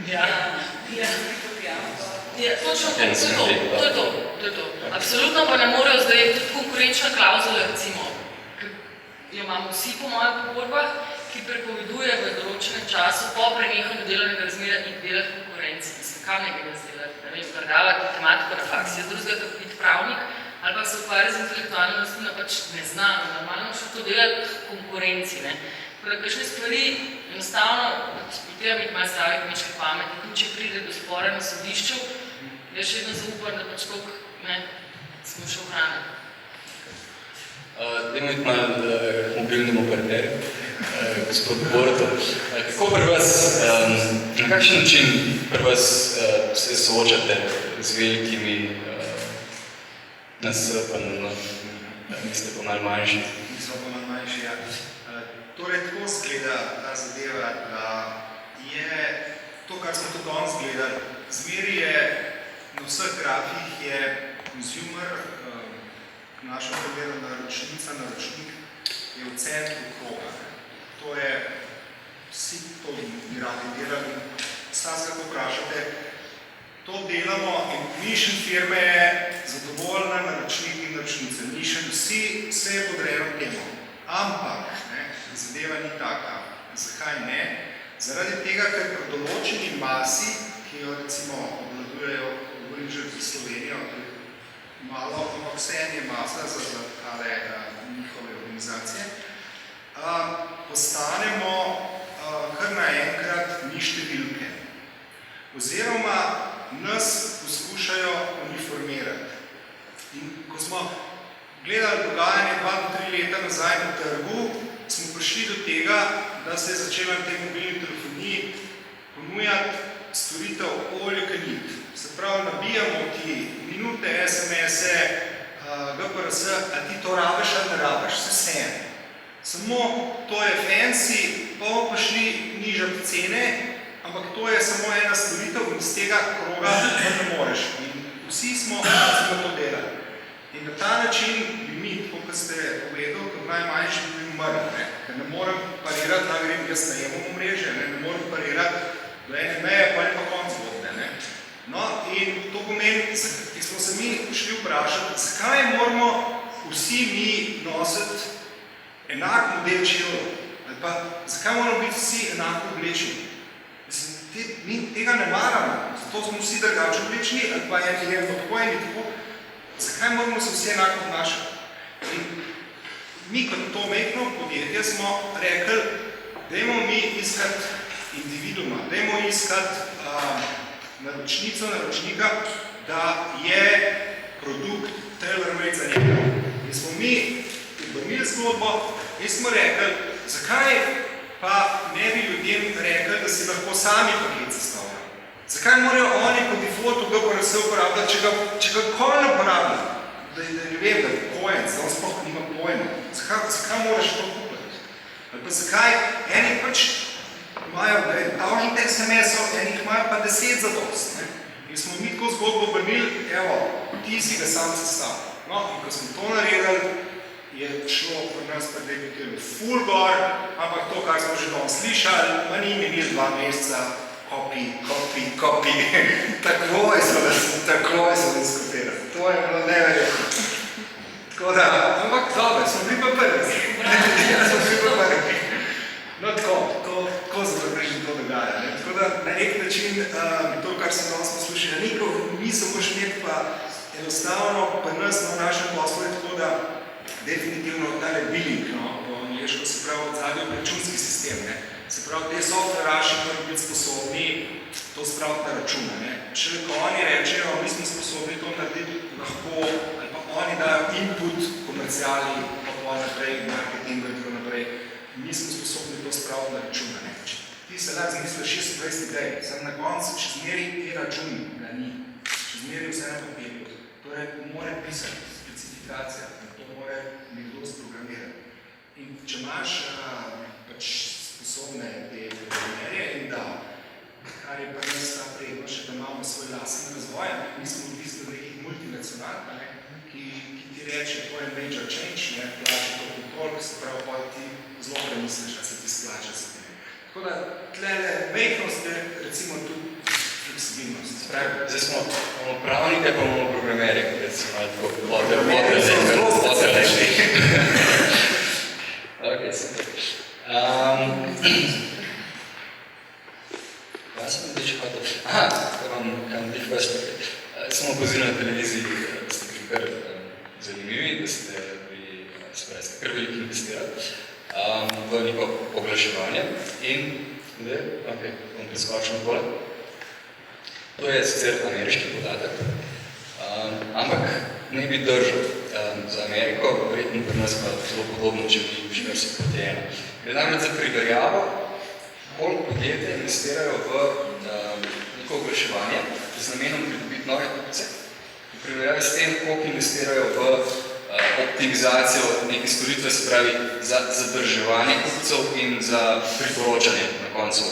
Ja. Točno to je to. Absolutno pa ne morejo zdaj tudi konkurenčna klauzula, recimo, ki jo imamo vsi po mojih pogodbah, ki prepoveduje v določenem času po prenehanju delovnega razmerja in delati konkurenci. Mislim, kam ne ga zdelati? Ne vem, predavati matematiko na faksi. Jaz drugega kot biti pravnik ali pa se ukvarja z intelektualno lastnino, pač ne znam. Normalno še to delati konkurenci. Kakšne stvari enostavno, treba imeti malo zdrave kmečke pameti, tudi če pride do spora na sodišču, jaz še vedno zaupam, da pač koliko smo še ohranili. Dajmo iti malo mobilnim operaterjem, gospod Borto. Kako pri vas, na kakšen način pri vas se soočate z velikimi nasrpanjem, vi ste pa malo manjši? Mi smo pa malo manjši, ja. Torej, tako zgleda ta zadeva, da je to, kar smo tudi danes gledali, zmeri je na vseh grafih je consumer, v našem primeru naročnica, naročnik, je v centru kroga. To je, vsi to bi radi delali, vsega ko vprašate, to delamo in mission firme je zadovoljna naročnik in naročnica. Mission, vse je podrejeno temu. Ampak, zadeva ni taka. Zakaj ne? Zaradi tega, ker pri določeni masi, ki jo recimo obvladujejo, govorim že za Slovenijo, malo, ampak vseeno je masa za tale njihove organizacije, postanemo kar naenkrat mi številke. Oziroma nas poskušajo uniformirati. In ko smo gledali dogajanje 2-3 leta nazaj na trgu, smo prišli do tega, da se je začela na tej mobilni telefoniji ponujati storitev all you can eat. Se pravi, nabijamo ti minute, SMS-e, GPRS, a ti to rabiš ali ne rabiš, vse. Samo to je fancy, pa bomo pa šli nižati cene, ampak to je samo ena storitev in z tega kroga ne moreš. In vsi smo to delali. In na ta način bi mi, tako kot ste povedali, kot najmanjši bi umrli, ker ne morem parirati, da grem jaz najemom omrežje, ne morem parirati do ene meje, pa je pa konc zgodbe. No, in to pomeni, ki smo se mi šli vprašati, zakaj moramo vsi mi nositi enak model čevljev, ali pa zakaj moramo biti vsi enako oblečeni. Mi tega ne maramo, zato smo vsi drugače oblečeni, ali pa eni tako, eni tako. Zakaj moramo se vsi enako obnašati? In mi kot to majhno podjetje smo rekli, dajmo mi iskati individuuma, dajmo iskati naročnika, da je produkt tailor-made za njega. In smo mi obrnili zgodbo in smo rekli, zakaj pa ne bi ljudem rekli, da si lahko sami paket sestavljajo. Zakaj morajo oni po defaultu GPRS uporabljati, če ga kol ne uporablja? Da ne vem, da je pojenc, da on sploh nima pojma. Zakaj moraš to kupiti? Ali pa zakaj eni pač imajo 1000 SMS-ov, enih imajo pa 10 zadost. In smo mi tako zgodbo obrnili, evo, ti si ga sam sestavljal. No, in ko smo to naredili, je šlo pri nas predvekutirno ful gor, ampak to, kar smo že danes slišali, ma ni minil 2 meseca, kopi. Takoj so diskutirali. To je bilo neverjetno. Tako da, ampak dobro, smo bili pa prvi. No tako se približno to dogaja. Tako da na nek način to, kar sem danes poslušal, niso moš imeti pa enostavno, pa nas na našem poslu je tako, da definitivno tale billing, po angliško, se pravi od zadnjo računski sistem. Se pravi, te software-raši morajo biti sposobni to spraviti na račune. Če ko oni rečejo, mi smo sposobni to narediti lahko, ali pa oni dajo input komerciali, pa naprej, marketingu in tako naprej, mi smo sposobni to spraviti na račune. Ti se lahko zamisliš 26 idej, sem na koncu, če zmeri ti račun, ga ni. Če zmeri vse na papirju. Torej, mora pisati specifikacija, to mora nekdo sprogramirati. In če imaš pač sposobne te programerje in da, kar je pa nas ta prednost, še da imamo svoj lasen razvoj, mi smo odvisni od nekih multinacionalk, ki ti reče, to je major change, plače to kontrol, se pravi, pa ti zelo premisliš, da se ti splača za tem. Tako da, tlele mejhnost je recimo tudi fleksibilnost. Zdaj smo pravnike, pa imamo programerje, recimo, tako Ok, super. Kaj sem tudi še hotel? Aha, kam bih vas tukaj. Smo opozili na televiziji, da ste bili kar zanimivi, da ste kar veliko investirali v neko oglaševanje in bom preskočil na pole. To je sicer ameriški podatek, ampak ne bi držal za Ameriko, verjetno pri nas pa zelo podobno, če bi univerzi kot je ena. Gre namreč za primerjavo, koliko podjetje investirajo v neko oglaševanje z namenom pridobiti nove kupce, v primerjavi s tem, koliko investirajo v optimizacijo neke storitve, se pravi za zadrževanje kupcev in za priporočanje na koncu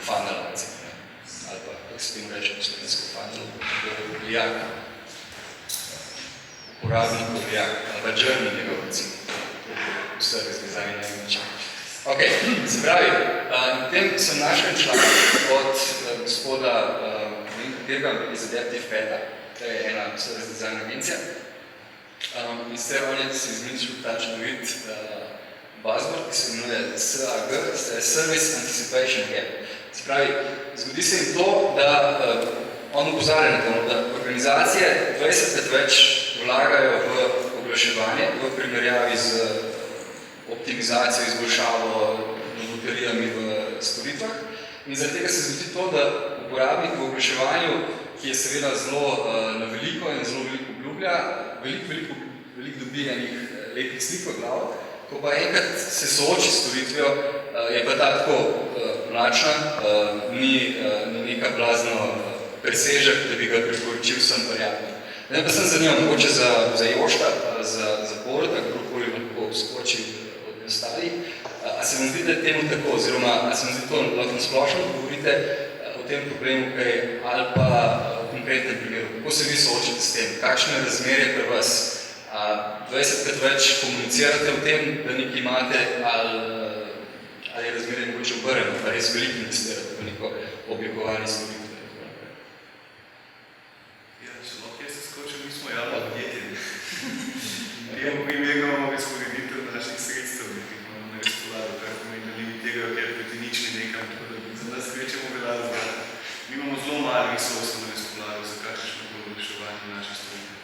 funnela, ali pa, kako se temu reče po slovensko funnel, vlijak, uporabnik vlijak, ali pa journey njegov, recimo, v service design na način. Ok, se pravi, tem sem našel članek od gospoda Dirga iz Adaptive Peta, to je ena service design agencija, in ste on je si izmišljal ta čudovit buzzword, ki se imenuje SAG, Service Anticipation Gap. Se pravi, zgodi se jim to, da on opozarja na to, da organizacije 20 več vlagajo v oglaševanje v primerjavi z optimizacijo, izboljšavo, novoterijami v storitvah. In zaradi tega se zgodi to, da uporabnik v oglaševanju, ki je seveda zelo na veliko in zelo veliko obljublja, veliko dobi enih lepih slik v glavo, ko pa enkrat se sooči s storitvijo, je pa ta tako mlačna, ni neka blazno presežek, da bi ga priporočil vsem prijateljem. Ne pa sem zanimam, mogoče za Jošta, za Borda, kdorkoli lahko skoči od ostalih. A se vam zdi, da je temu tako, oziroma a se vam zdi to lahko splošno, da govorite o tem problemu, kaj, ali pa v konkretnem primeru, kako se vi soočite s tem, kakšno je razmerje pri vas, 20 več komunicirate o tem, da nekaj imate, ali je razmerje mogoče obrnjeno, pa res veliko investirate v neko oblikovanje storitve. Mi smo javno podjetje. Temu imamo razporeditev naših sredstev, ki imamo na razpolago, kar pomeni, da limitirajo, ker proti nič ni nekam, tako da za nas kvečemo velja razgleda. Mi imamo zelo malo resursov na razpolago za kakšno bolj reševanje naše storitev.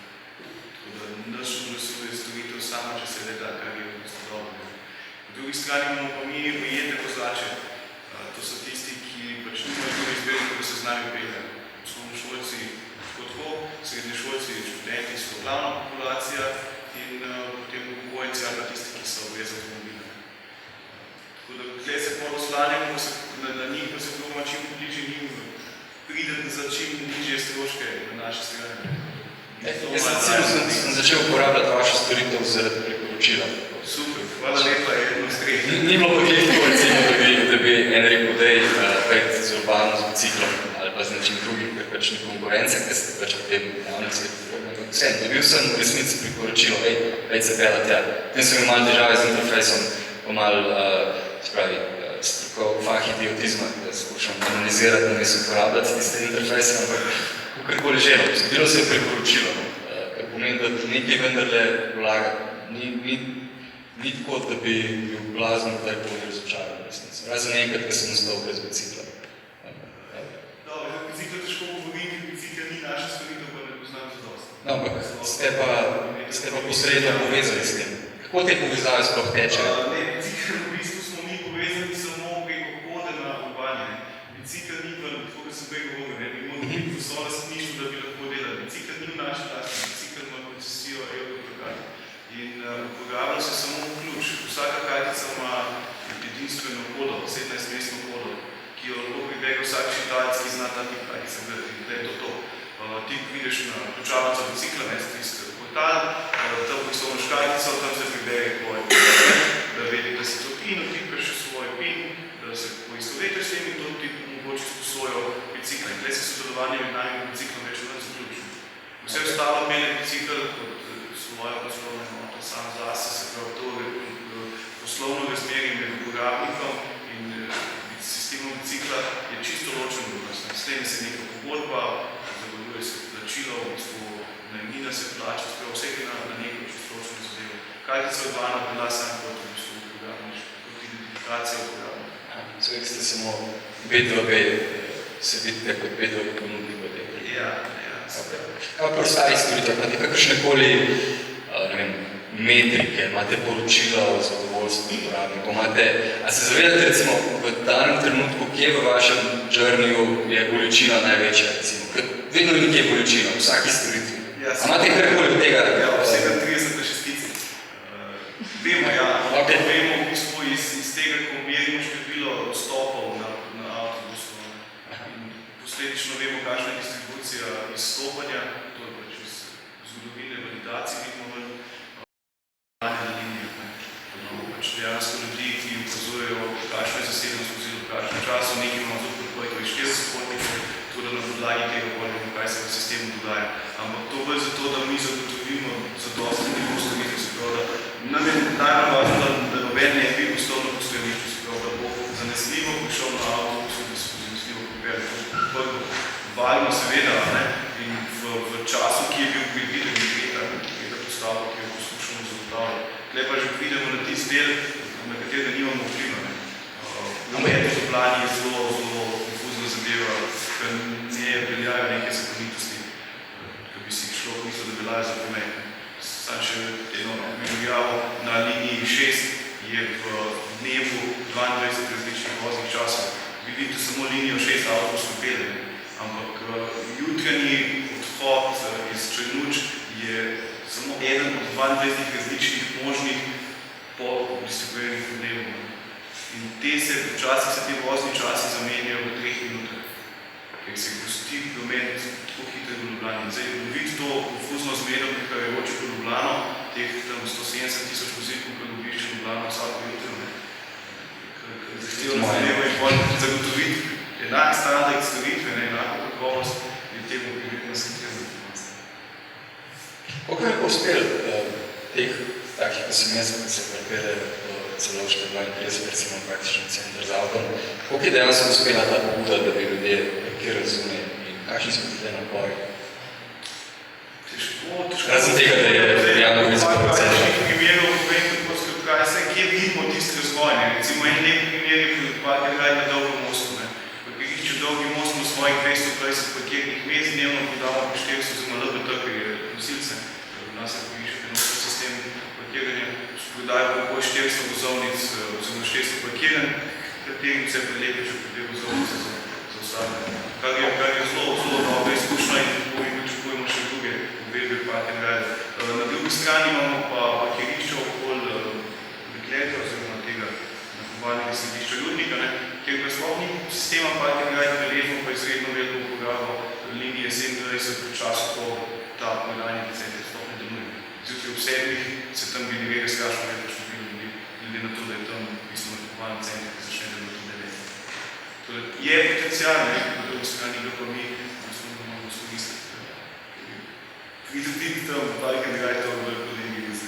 Tako da naš odnosuje storitev samo, če se le da, kar je v bistvu dobro. Po drugi strani imamo pa mi ujete kozlače. To so tisti, ki pač nimajo izbiri, ko se z nami peljajo. srednješolci, študenti so glavna populacija in potem upokojenci ali pa tisti, ki so brez avtomobila. Tako da tukaj se pa oslanjamo na njih, pa se probamo čim bližje njim prideti za čim nižje stroške na naši strani. Jaz sem začel uporabljati vašo storitev zaradi priporočila. Super, hvala lepa, je jedno streh. Ni bilo pa glih tako, recimo, da bi en rekel, da je pet z urbano, z biciklom ali pa z nečim drugim, ker pač ni konkurence, ker ste pač v tem javnem svetu. Vsem, dobil sem v resnici priporočilo, veď se pela tja. Tem sem imel malo težave z interfejsom, pa malo, spravi, fah idiotizma, da skušam analizirati, da nisem uporabljati tiste interfejse, ampak kakorkoli želo. Bilo se je priporočilo, kar pomeni, da nekaj vendarle vlaga. Ni tako, da bi bil blazno kdajkoli razočaran, resnici. Razen enkrat, ko sem ostal brez bicikla. Dobro, za bicikla težko govorim, ker bicikla ni naša storitev, pa ne poznam zadosti. No, ampak ste pa posredno povezani s tem. Kako te povezave sploh tečejo? Ne, bicikl v bistvu smo mi povezani samo preko kode na urbanje. Bicikl ni pa, tako kot sem prej govoril, ne, mi moramo biti v solastništvu, da bi lahko delali. Bicikl ni v naši lasti, bicikl ima koncesijo Europrokat. In uporablja se samo ključ. Vsaka kartica ima edinstveno kodo, 17-mestno kodo, ki jo lahko pribega vsak čitalec, ki zna ta tip kartica gledati. Da je to. Ti prideš na ključavnico bicikla, tisti portal, tam poslovno škartico, tam se pribere tvoj da vedi, da si to ti, notipaš svoj PIN, da se poistovetiš s tem in to ti omogočiš po svojo bicikla. In tukaj se sodelovanje med nami in biciklom več od zaključno. Vse ostalo mene bicikl kot svojo poslovno enoto, sam zase, se pravi to poslovno razmerje med uporabnikom in sistemom bicikla je čisto ločen od nas. Sledi se neka pogodba, zagovoruje se plačilo, v bistvu najemnina se plača, spravo vse je na neko čisto ločeno zadevo. Kartica urbana bila sam kot v bistvu uporabniš, kot identifikacija uporabnika. Človek ste samo B2B, se vidite kot B2B ponudnik v tem. Ja. Kaj pa ostali storitev? Imate kakršnekoli metrike, imate poročila o zadovoljstvu uporabnikov, a se zavedate recimo v danem trenutku, kje v vašem journeyju je bolečina največja, recimo? Ker vedno je nekje bolečina, v vsaki storitvi. A imate karkoli od tega? Ja, 37 šestice. Vemo, ja. Vemo v bistvu iz tega, ko merimo število vstopov na avtobusu. Posledično vemo, kakšna je distribucija izstopanja, to je pač iz zgodovine validacije, vidimo na liniji. Imamo pač dejansko ljudi, ki ukazujejo, kakšna je zasedenost vozila, v kakšnem času, nekaj imamo zelo podpojitev iz 40 potnikov, tudi na podlagi tega pojmo, kaj se v sistemu dogaja. Ampak to bo zato, da mi zagotovimo zadostne nivo storitev, se pravi, da nam je najbolj važno, da noben ne bi ostal na postojališču, se pravi, da bo zanesljivo prišel na avtobusu, da se bo zanesljivo pripeljal. Prvo, valjno seveda, in v času, ki je bil predviden, tretja postava, ki jo poskušamo zagotavljati. Tukaj pa že pridemo na tisti del, na katerega nimamo vpliva. Plan je zelo konfuzna zadeva, ker ne veljajo neke zakonitosti, ki bi si šlo mislil, da veljajo za promet. Sam še eno primerjavo, na liniji 6 je v dnevu 22 različnih voznih časov. Vi vidite samo linijo 6 avtobusov pelje, ampak jutranji odhod iz Črnuč je samo eden od 22 različnih možnih po distribuiranih dnevov. In včasih se te vozni časi zamenjajo v 3 minutah, ker se gosti promet tako hitro v Ljubljani. Zdaj, loviti to konfuzno zmedo prihajajoče v Ljubljano, teh tam 170 000 vozil, ko lovišče v Ljubljano vsako jutro, zahtevno zadevo in potem zagotoviti enak standard storitve, enako kakovost, je temu primerno skritevno. Koliko je pa uspel teh takih, ko sem jaz, ko se prepere celo 54, recimo praktično center za avtom, koliko je dejansko uspela ta pobuda, da bi ljudje nekaj razumeli in kakšni smo bili napori? Razen tega, da je javno viziko procesa. Primerov povem, kaj se, kje vidimo tisti razvoj. Recimo en lep primer je parkirati na Dolgem mostu. V Križišču Dolgi most v svojih 220 parkirnih mest dnevno podamo po 400 oziroma LBT, ker je nosilce. Nas je Križišču prenosil sistem parkiranja. Prodajo po 400 vozovnic oziroma 400 parkiranj, katerim se prelepičo po 2 vozovnice za vsake. Kar je zelo dobra izkušnja in pričakujemo še druge dogajalo. Na drugi strani imamo pa parkirišče okoli Dekleta oziroma tega nakupovalnega središča Rudnika, kjer pa sploh ni sistema parking ride deležno, pa izredno veliko uporabo linije 27 v času, ko ta pogledanje center sploh ne deluje. Zjutraj ob 7 se tam vidi vega strašno veliko število ljudi, glede na to, da je tam nakupovalni center, ki začne delati v 9. Torej, je potencial, po drugi strani, da pa mi pridobiti tam parking ride to veliko linije iz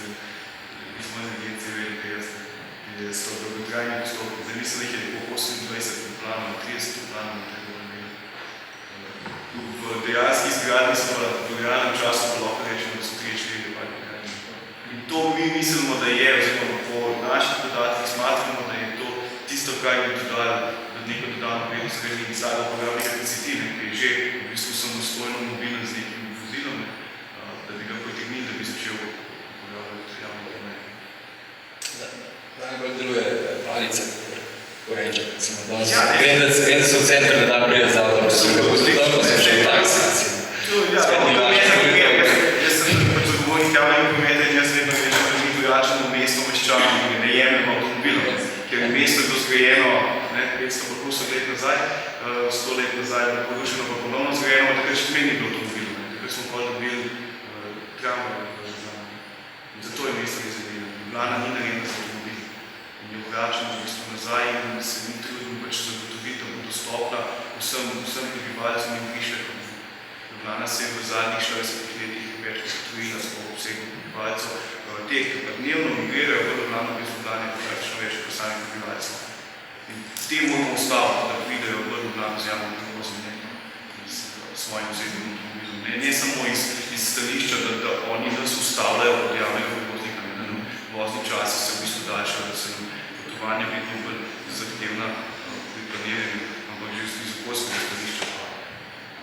moje agencije velike jasne. So dolgotrajni postopki. Zdaj mislim, da jih je lepo 28 planov, 30 planov, tako da ne. V dejanski izgradnji smo v realnem času pa lahko rečemo, da so 3-4 parking ride. In to mi mislimo, da je, oziroma po naših podatkih smatramo, da je to tisto, kar je dodalo neko dodano vrednost in sada uporabne kapacitete, ki je že v bistvu samostojno mobilen z nekim vozilom, da bi ga potegnili, da bi začel uporabljati javni promet. Najbolj deluje palice, korenča, recimo. Vem, da se v centru ne da prije z avtom, so še v taksi. Jaz sem tudi zagovornik javnega prometa in jaz vedno večer, da mi drugačeno mesto meščano, ki ne jemljamo avtomobilom, ker je mesto je dozgrajeno 500 pa 100 let nazaj, 100 let nazaj je bilo porušeno, pa ponovno zgrajeno, takrat še meni bilo avtomobilom, takrat smo pa dobili tramvaj. Zato je mesto izvedeno. Ljubljana ni narejena za avtomobil. In je vračamo v bistvu nazaj in se mi trudimo pač zagotoviti, da bo dostopna vsem prebivalcem in prišlekom. Ljubljana se je v zadnjih 40 letih več postorila s obsegom prebivalcev. Teh, ki pa dnevno migrirajo v Ljubljano iz Ljubljane, pa praktično več kot samih prebivalcev. In te moramo ustaviti, da pridejo v Ljubljano z javnim prevozom, s svojim osebnim avtomobilom. Ne samo iz stališča, da oni nas ustavljajo od javnega prevoznika, da nam vozni časi se v bistvu daljšajo, da se nam potovanja vedno bolj zahtevna pri planiranju, ampak že iz okoljskega stališča pa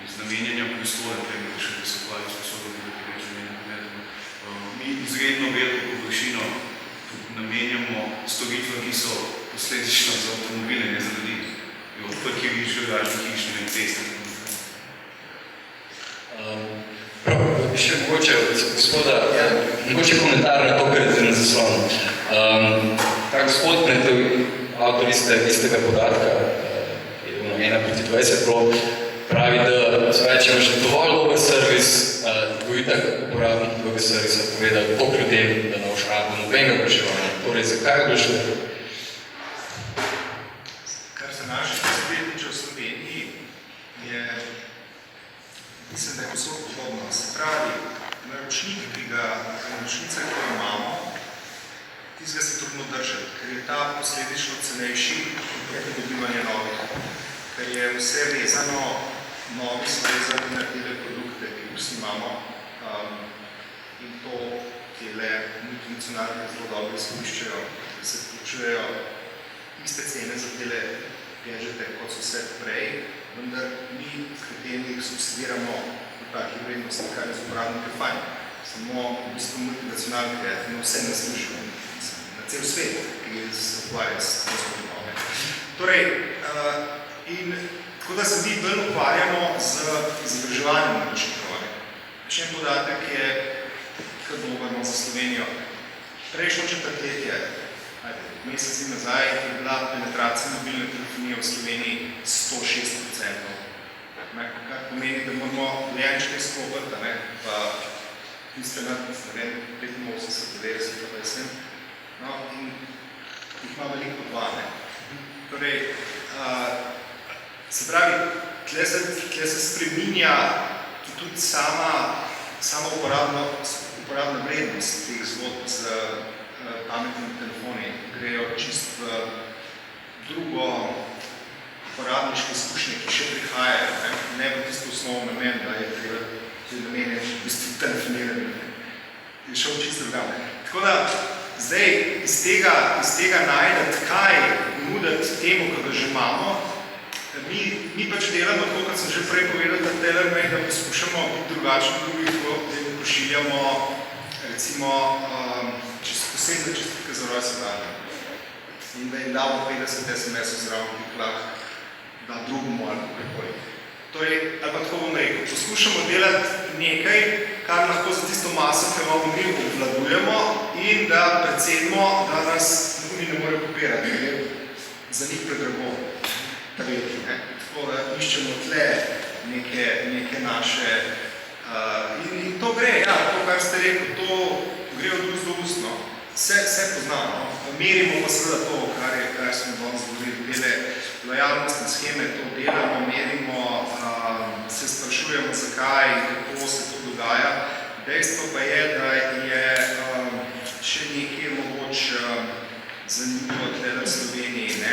iz namenjanja prostora, da še da se ukvarja s sposobom, da bi več namenja pometamo. Mi izredno veliko površino namenjamo storitvam, ki so posledično za avtomobile, ne za ljudi. Od parkirišč, garažnih hiš, ne ceste. Še mogoče, gospoda, mogoče komentar na to, kar je na zaslonu. Ta gospod, avtor istega podatka, ki je 1:20 bilo, pravi, da če imaš dovolj dober servis, bo itak uporabnik dober servisa povedal toliko ljudem, da ne boš rabil nobenega vpraševanja. Torej, zakaj je bilo šlo? Kar se naše posebniče v Sloveniji je, mislim, da je posod podobno. Se pravi, naročnica, ki jo imamo, tistega se trudno držati, ker je ta posledično cenejši kot dobivanje novih. Ker je vse vezano, novi so vezani na tele produkte, ki jih vsi imamo. In to tele multinacionalke zelo dobro izkoriščajo, da se vključujejo iste cene za tele gadžete, kot so vse prej, vendar mi s katerimi subsidiramo v takih vrednosti, kar je z uporabnike fajn. Samo v bistvu multinacionalke in vse ne služijo na cel svet, ki se ukvarja s transportnove. Torej, in tako da se mi bolj ukvarjamo z izobraževanjem naročnikov. Še en podatek je kar dober za Slovenijo. Prejšnjo četrtletje, meseci nazaj, je bila penetracija mobilne telefonije v Sloveniji 106%. Kar pomeni, da moramo dojenčke izkopati, pa tiste na 85-90%, in jih ima veliko podvane. Torej, se pravi, tle se spreminja tudi sama uporabna vrednost teh zgodb z pametnimi telefoni. Grejo čist v drugo uporabniške izkušnje, ki še prihajajo, ne v tisto osnovno namen, da je treba namenjen v bistvu telefoniranje. Je šel čisto drugam. Tako da, zdaj iz tega najdeti, kaj nuditi temu, ko ga že imamo, mi pač delamo tako, kot sem že prej povedal, da tailor-made, da poskušamo biti drugačni drugih, ko pošiljamo recimo posebne čestitke za rojstni dan. In da jim damo 50 SMS-ov zraven, ki lahko da drugemu ali kakoli. Torej, ali pa tako bom rekel, poskušamo delati nekaj, kar lahko za tisto maso, ki imamo mi, obvladujemo in da predsedimo, da nas drugi ne morejo kopirati, ker je za njih predrago treti. Tako da iščemo tle neke naše in to gre, ja, to, kar ste rekel, to gre od ust do ust, no. Vse poznamo. Merimo pa seveda to, kar smo danes govorili, tele lojalnostne sheme, to delamo, merimo, se sprašujemo, zakaj in kako se to dogaja. Dejstvo pa je, da je še nekaj mogoče zanimivo tle v Sloveniji, ne?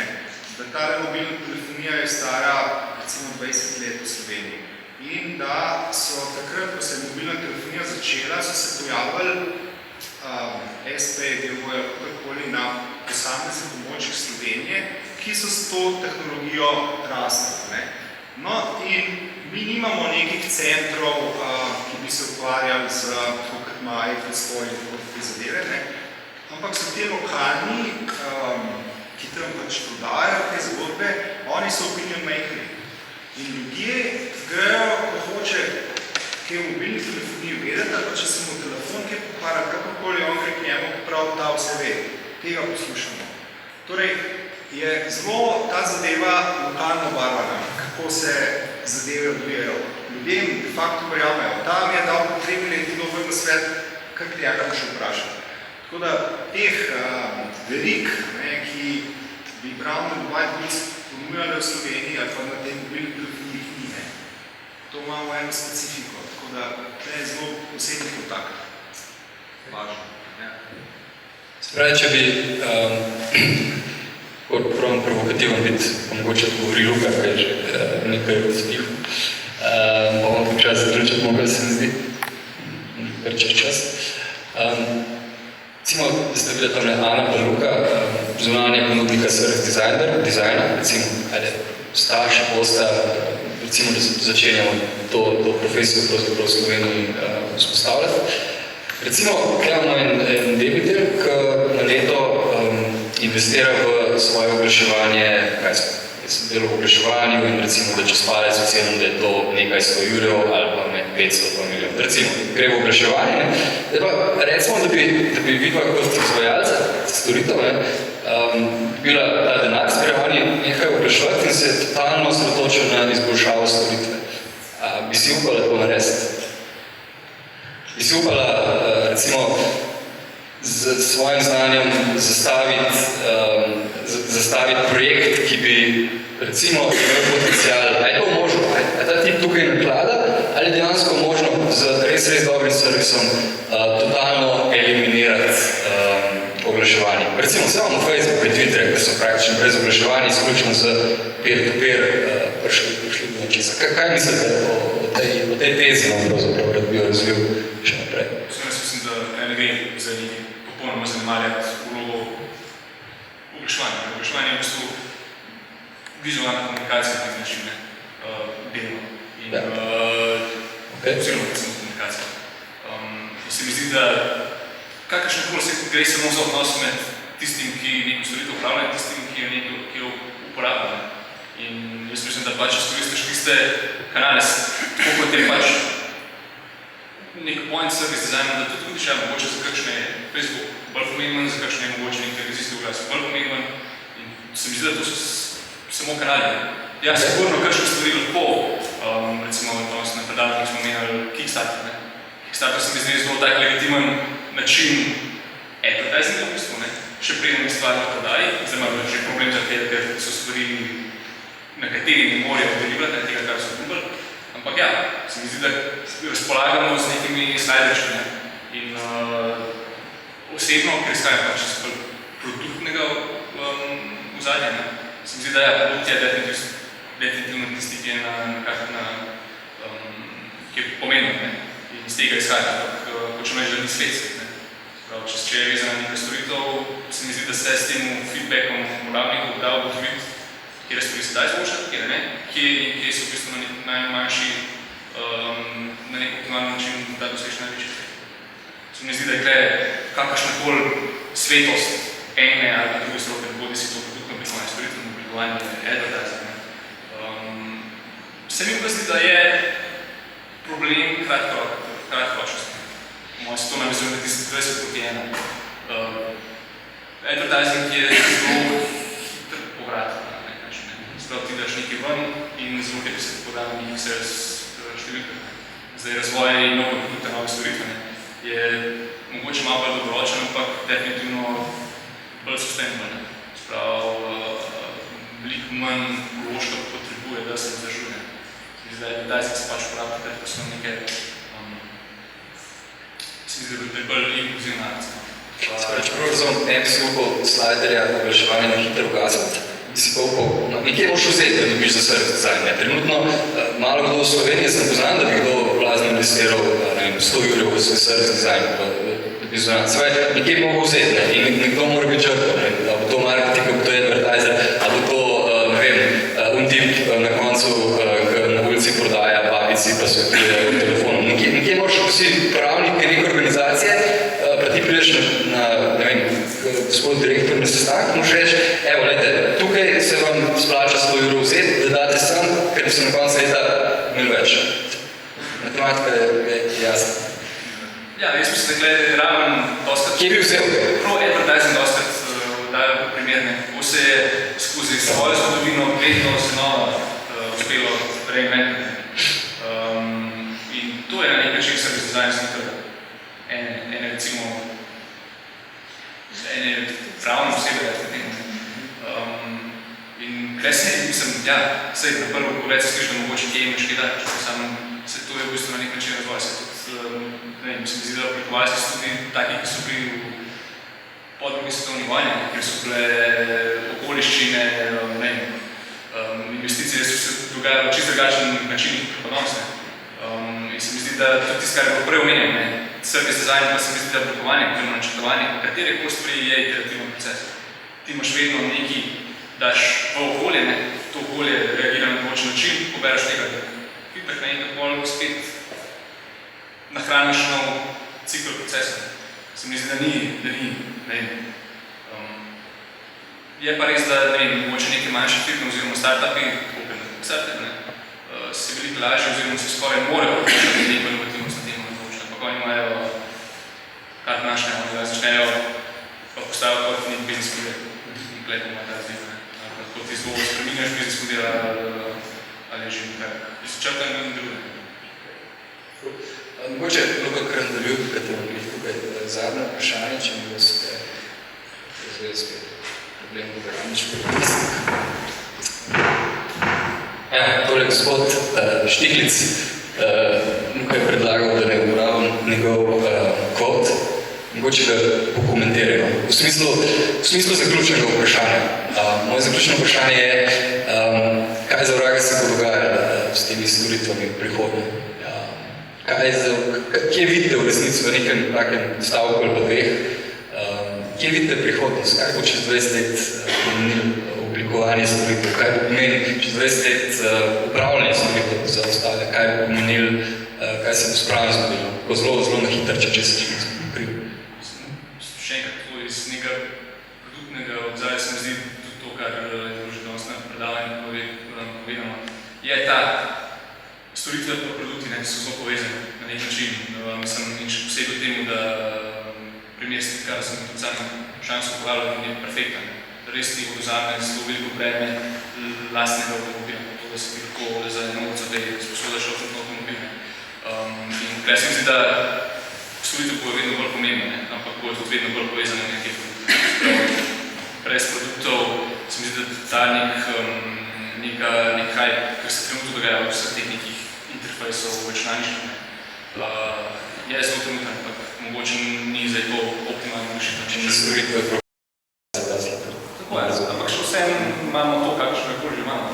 Da ta mobilna telefonija je stara recimo 20 let v Sloveniji. In da so takrat, ko se je mobilna telefonija začela, so se pojavili SP, DVO-ja, kakorkoli na posameznih območjih Slovenije, ki so s to tehnologijo rasli. Ne? No, in mi nimamo nekih centrov, ki bi se ukvarjali z, kot ima e-predstoj in tako te zadeve, ne? Ampak so te lokalni, ki tam pač prodajajo te zgodbe, oni so opinion makeri. In ljudje grejo, ko hoče kaj v mobilni telefoniji vedeti, ali pa če se mu telefon kaj pokvara, kakorkoli on kaj k njemu prav ta vse ve. Tega poslušamo. Torej, je zelo ta zadeva lokalno barvana, kako se zadeve odvijajo. Ljudem de facto verjamejo. Ta mi je dal potrebni leti dober na svet, kar ti njega še vprašati. Tako da teh verik, ki bi pravno White Goods ponujali v Sloveniji ali pa na tej mobilni telefoniji ni, ne. To imamo eno specifiko, tako da to je zelo posebni kontakt. Važno. Ja. Spravi, če bi pravim provokativen biti, mogoče odgovori Luka, kaj je že nekaj odspih. Bomo počas zaključiti mogli, se mi zdi, kar čas. Recimo, da ste videli tam Ana pa Luka, zunanje ponudnika service dizajna, recimo, starši posta, recimo, da začenjamo to profesijo pravzaprav v Sloveniji vzpostavljati. Recimo, tukaj imamo en debitel, ki na leto investira v svoje oglaševanje, kaj smo, jaz sem delal v oglaševanju in recimo, da čez palec ocenim, da je to nekaj 100 jurjev ali pa med 500 pa milijon. Recimo, gre v oglaševanje, ne? Da pa recimo, da bi vidva kot izvajalca storitev, bila ta denar zbiranje nekaj oglaševati in se totalno osredotočil na izboljšavo storitve. Bi si upala to narediti? Bi si upala, recimo, z svojim znanjem zastaviti projekt, ki bi, recimo, imel potencial, ali je to možno, ali ta tip tukaj naklada, ali dejansko možno z res dobrim servisom totalno eliminirati oglaševanje. Recimo, vse imamo Facebook in Twitter, ki so praktično brez oglaševanja, izključno z peer-to-peer prišli do nečesa. Kaj mislite o tej tezi, pravzaprav, da bi jo razvil še naprej? Jaz mislim, da ne gre za njih popolnoma zanemarjati vlogo oglaševanja. Oglaševanje je v bistvu vizualna komunikacija na nek način, delno. Oziroma recimo komunikacija. In se mi zdi, da kakršnekoli se gre samo za odnos med tistim, ki neko storitev upravlja in tistim, ki jo uporablja. In jaz mislim, da pač izkoristiš tiste kanale, tako kot je pač nek point service design, da tudi vidiš, mogoče za kakšne Facebook bolj pomemben, za kakšne mogoče nek televizijski oglas bolj pomemben. In se mi zdi, da to so samo kanali. Ja, sigurno kakšne stvari lahko, recimo na predavnih smo menjali Kickstarter. Kickstarter se mi zdi zelo tak legitimen način advertisinga v bistvu, še preden je stvar na prodaji. Zdaj imamo že problem za te, ker so stvari, na kateri ne morajo delivati, tega, kar so kupili. Ampak ja, se mi zdi, da razpolagamo z nekimi slajderčki. In osebno, ker izhajam pač iz produktnega ozadja, se mi zdi, da ja, produkt je definitivno tisti, ki je pomemben. In iz tega izhaja, ampak hočem reči, da ni svet. Če je vezana nekaj storitev, se mi zdi, da se s tem feedbackom uporabnikov da ugotoviti, kjer stvari se da izboljšati, kjer ne, kje so v bistvu na najmanjši, na nek optimalni način da doseči največji. Se mi zdi, da je tukaj kakršnakoli svetost ene ali druge stroke, bodi si to produktno oblikovanje, storitveno oblikovanje, advertising. Se mi pa zdi, da je problem kratkoročni. kratkoročnosti. Moje se to navezuje na tisti 20/1. Advertising je zelo hitr povrat. Sprav ti daš nekaj ven in zelo tebi se poda na nekih sales številkah. Zdaj razvoj nove produkte, nove storitve je mogoče malo bolj dolgoročen, ampak definitivno bolj sustainable. Sprav veliko manj vložka potrebuje, da se vzdržuje. Zdaj advertising se pač uporablja, ko so nekaj se mi zdi, da je bolj inkluzivna akcija. Čeprav razumem, en bi si upal sliderja oglaševanja na hitro ugasati, bi si pa upal, nekje moraš vzeti, da dobiš za service design. Trenutno malo kdo v Sloveniji sem poznam, da bi kdo blazno investiral 100 € v svoj service design, da bi zvonat. Nekje bi mogel vzeti in nekdo mora biti žrtvo, da bo to marketing, da bo to advertiser, da bo to, ne vem, un tip na koncu na ulici prodaja babici pa svetuje v telefonu. Nekje moraš vsi pravniki neke organizacije, pa ti prideš na, ne vem, gospod direktor na sestanek, moraš reči, evo, lejte, tukaj se vam splača 100 € vzeti, da date sem, ker bi se na koncu leta imeli več. Matematika je jasna. Ja, jaz mislim, da glede raven dostat... Kje bi vzel? Prav advertising dostat dajo primerne. Kako se je skozi svojo zgodovino vedno znova uspelo reinventati. In to je na nek način service design znotraj ene recimo ene pravne osebe, da temu. In kaj se mislim, ja, sej na prvo pogled se skriš, da mogoče kje imaš kaj dati, samo se to je v bistvu na nek način razvoj. Se tudi, ne vem, se mi zdi, da oblikovalci so tudi takih, ki so bili po drugi svetovni vojni, ker so bile okoliščine, ne vem, investicije so se dogajale čisto drugačen način preponosne. In se mi zdi, da tudi tisto, kar je bilo prej omenjeno, service design pa se mi zdi, da oblikovanje, oziroma načrtovanje, katere koli stvari je iterativni proces. Ti imaš vedno nekaj, daš v okolje, to okolje reagira na določen način, pobereš tega feedback na enkrat bolj, spet nahraniš nov cikl procesa. Se mi zdi, da ni, ne vem. Je pa res, da ne vem, mogoče neke manjše firme oziroma startupi, open startup, se veliko lažje oziroma se skoraj morajo vprašati neko inovativnost na temo odločila. Ampak oni imajo kar našne, oni začnejo pa postaviti kot nek biznis model. In glede ima ta zdi, lahko ti zelo spreminjaš biznis model ali že nekaj izčrtan in druge. Mogoče Luka kar nadaljujem, kaj te vam tukaj zadnje vprašanje, če mi vas zdaj spet problem programični pritisk. Ja, torej gospod Štiglic Luka je predlagal, da ne uporabim njegov kod, mogoče ga pokomentirajo. V smislu zaključnega vprašanja. Moje zaključno vprašanje je, kaj za vraga se bo dogajalo s temi storitvami v prihodnje? Kje vidite v resnici v nekem takem stavku ali pa dveh? Kje vidite prihodnost? Kaj bo čez 20 let pomenilo oblikovanje storitev? Kaj bo pomenilo čez 20 let upravljanje storitev za ostale? Kaj bo pomenilo, kaj se bo spravno zgodilo? Ko zelo na hitro, če se še nekaj pokril. Še enkrat, to iz nekega produktnega odzadja se mi zdi tudi to, kar je bilo že danes na predavanju povedano. Je ta storitve pa produkti so zelo povezani na nek način. Mislim, in še posebej temu, da primer kar sem tudi sam šanso uporabljal, je perfekten. Res ti odvzame zelo veliko breme lastnega avtomobila, to, da si ti lahko za eno ulico sposodaš avtomobil. In kaj se mi zdi, da storitev bo vedno bolj pomembna, ampak bo tudi vedno bolj povezana na nekaj produktov. Brez produktov se mi zdi, da ta nek hype, kar se trenutno dogaja v vseh teh nekih interfejsov računalništva, je zelo trenutno, ampak mogoče ni zdaj to optimalno rešitev. Če storitve je Tako je, ampak še vsem imamo to, kakšno koli že imamo.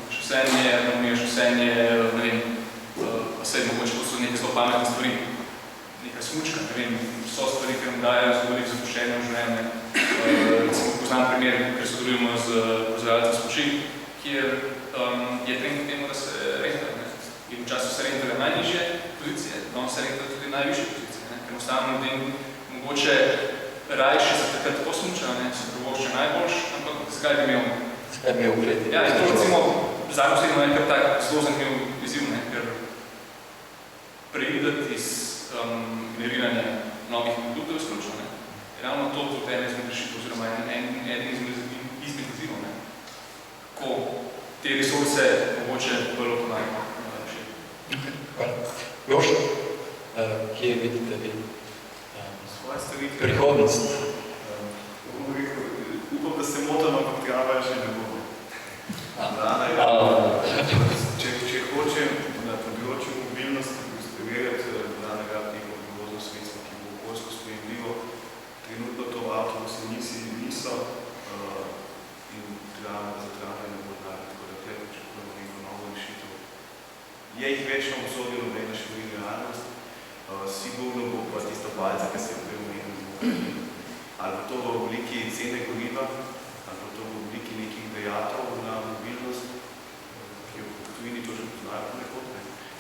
Še vsem je harmonija, še vsem je, ne vem, vsej mogoče to so neke zelo pametne stvari, neka smučka, ne vem, so stvari, ki nam dajo zelo veliko zapoščenja v življenju. Recimo poznam primer, ker sodelujemo z proizvajalcem smuči, kjer je trend k temu, da se renta. In v času se rentale najnižje pozicije, no se rentale tudi najvišje pozicije. Ker enostavno ljudem mogoče rajše za takrat tako smuča, se prvošče najboljš, ampak zakaj bi imel? Zakaj bi imel ugled? Ja, in to recimo zadnjo sledimo je kar tak zelo zanimiv izziv, ker preidati iz te resurse mogoče bolj optimalno rešiti. Hvala. Jož, kje vidite vi Svoje storitve. prihodnost? Bom rekel, upam, da se motim, ampak trava že ne bo. Če hočem na področju mobilnosti preverjati danega neko prevozno sredstvo, ki bo okoljsko sprejemljivo, trenutno to avtobusi niso in za travne ne bo dali, tako da tukaj pričakujemo neko novo rešitev. Je jih več na obzorju, nobena še ni realnost, sigurno bo pa tista palca, ki se je prej omenil, ali bo to v obliki cene goriva, ali bo to v obliki nekih dejatov na mobilnost, ki jo v tujini to že poznajo ponekod.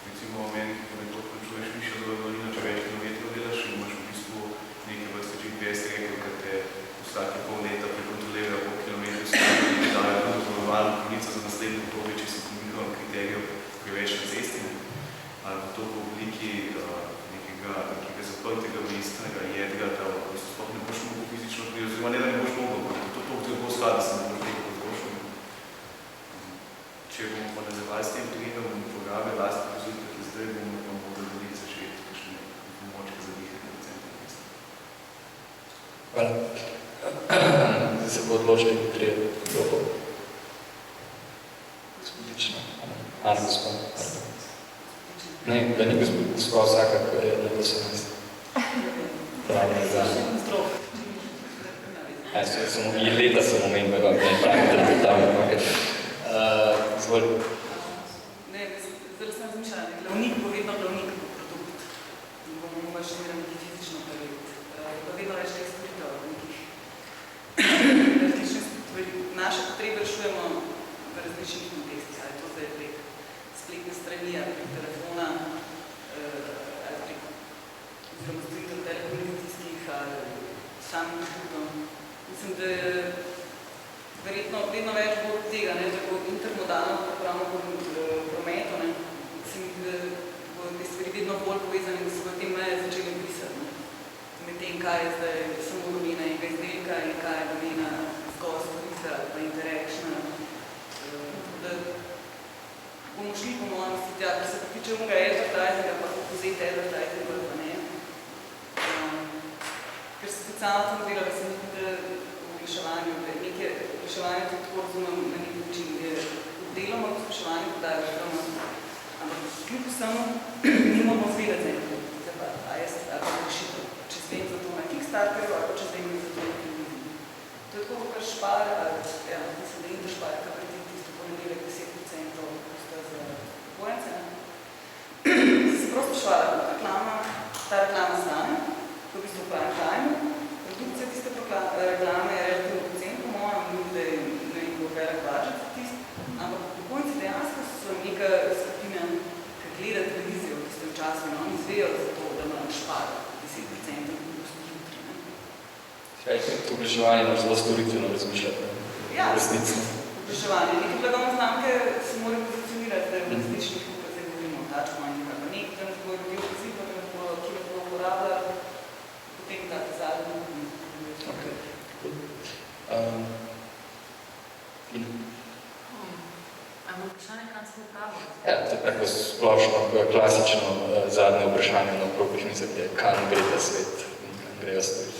Recimo v Ameriki ponekod končuješ višjo zadovoljino, če več kilometrov delaš in imaš v bistvu nekaj vrste GPS rekel, ker te vsake pol leta prekontrolirajo po kilometru stvari in ti dajo zadovoljno konico za naslednjo obdobje, če si po njihovem kriteriju preveč na cesti. Ali bo to v obliki nekega zaprtega mestnega jedra, da sploh ne boš mogel fizično priti, oziroma ne, da ne boš mogel, to bo stvar, da se ne boš tega področil. Če bomo pa nadaljevali s tem trendom programe lastnih vozil, ki zdaj bomo pa mogli veliko začeti kakšne pomočke za dihanje v centru mesta. Hvala. Zdaj se bo odločili trije dobo. Gospodično. Ana, gospod. Ne, da ni gospod vsaka, ko je na 18. Pravno je za... Leta sem omenil, da ne pravim, da bi tam izvolj. Ne, zdaj sem razmišljala, glavnik bo vedno glavnik produkt. In bomo imaš vedno nekaj fizično narediti. Pa vedno več teh storitev, nekih različnih stvari. Naše potrebe rešujemo v različnih kontekstih, ali to zdaj prek spletne strani, ali prek telefona, ali prek oziroma storitev telekomunikacijskih, ali samim produktov. Mislim, da verjetno vedno več bo tega, da bo intermodalno pravno po prometu, se mi da bo te stvari vedno bolj povezane, da se bo te meje začeli pisati. Med tem, kaj je zdaj samo domena enega izdelka in kaj je domena zgolj storitve ali pa interactiona. Da bomo šli po možnosti tja, ker se pa tiče onega advertisinga, pa povzeti advertising ali pa ne. Ker se tudi sama tam delala, se mi da oglaševanju, nekaj oglaševanja tudi tako razumem na nek način, da je deloma oglaševanje podajo štoma, ampak kljub vsemu nimamo zvedati za eno, a jaz ali pa rešitev, če zvem za to na Kickstarterju ali pa če zvem za to na televiziji. To je tako, kar Špar, ja, mislim, da Inter Špar, kar preti tisto ponedeljek 10% pusta za upojence. Se prosto švala, ta reklama stane, to v bistvu prime time, produkcija tiste reklame je relativno pocen, po mojem, ni da je nekaj velik budget za tist, ampak po konci dejansko so neka skupina, ki gleda televizijo v tistem času in oni izvejo za to, da moram šparati 10% in pusti jutri. Oglaševanje nam zelo storitveno razmišljati. Ja, resnično. Oglaševanje. Neke blagovne znamke se morajo pozicionirati, da je v različnih, kot zdaj govorimo, touchpointih ali pa nek, da nas bojo ljudi opaziti, da nas bojo, ki nas bojo uporabljati, potem dati zadnji. Okay. Ali bo vprašanje, kam smo upravili? Ja, to je tako splošno, klasično zadnje vprašanje na okrogih misli, je kam gre ta svet in kam grejo stvari.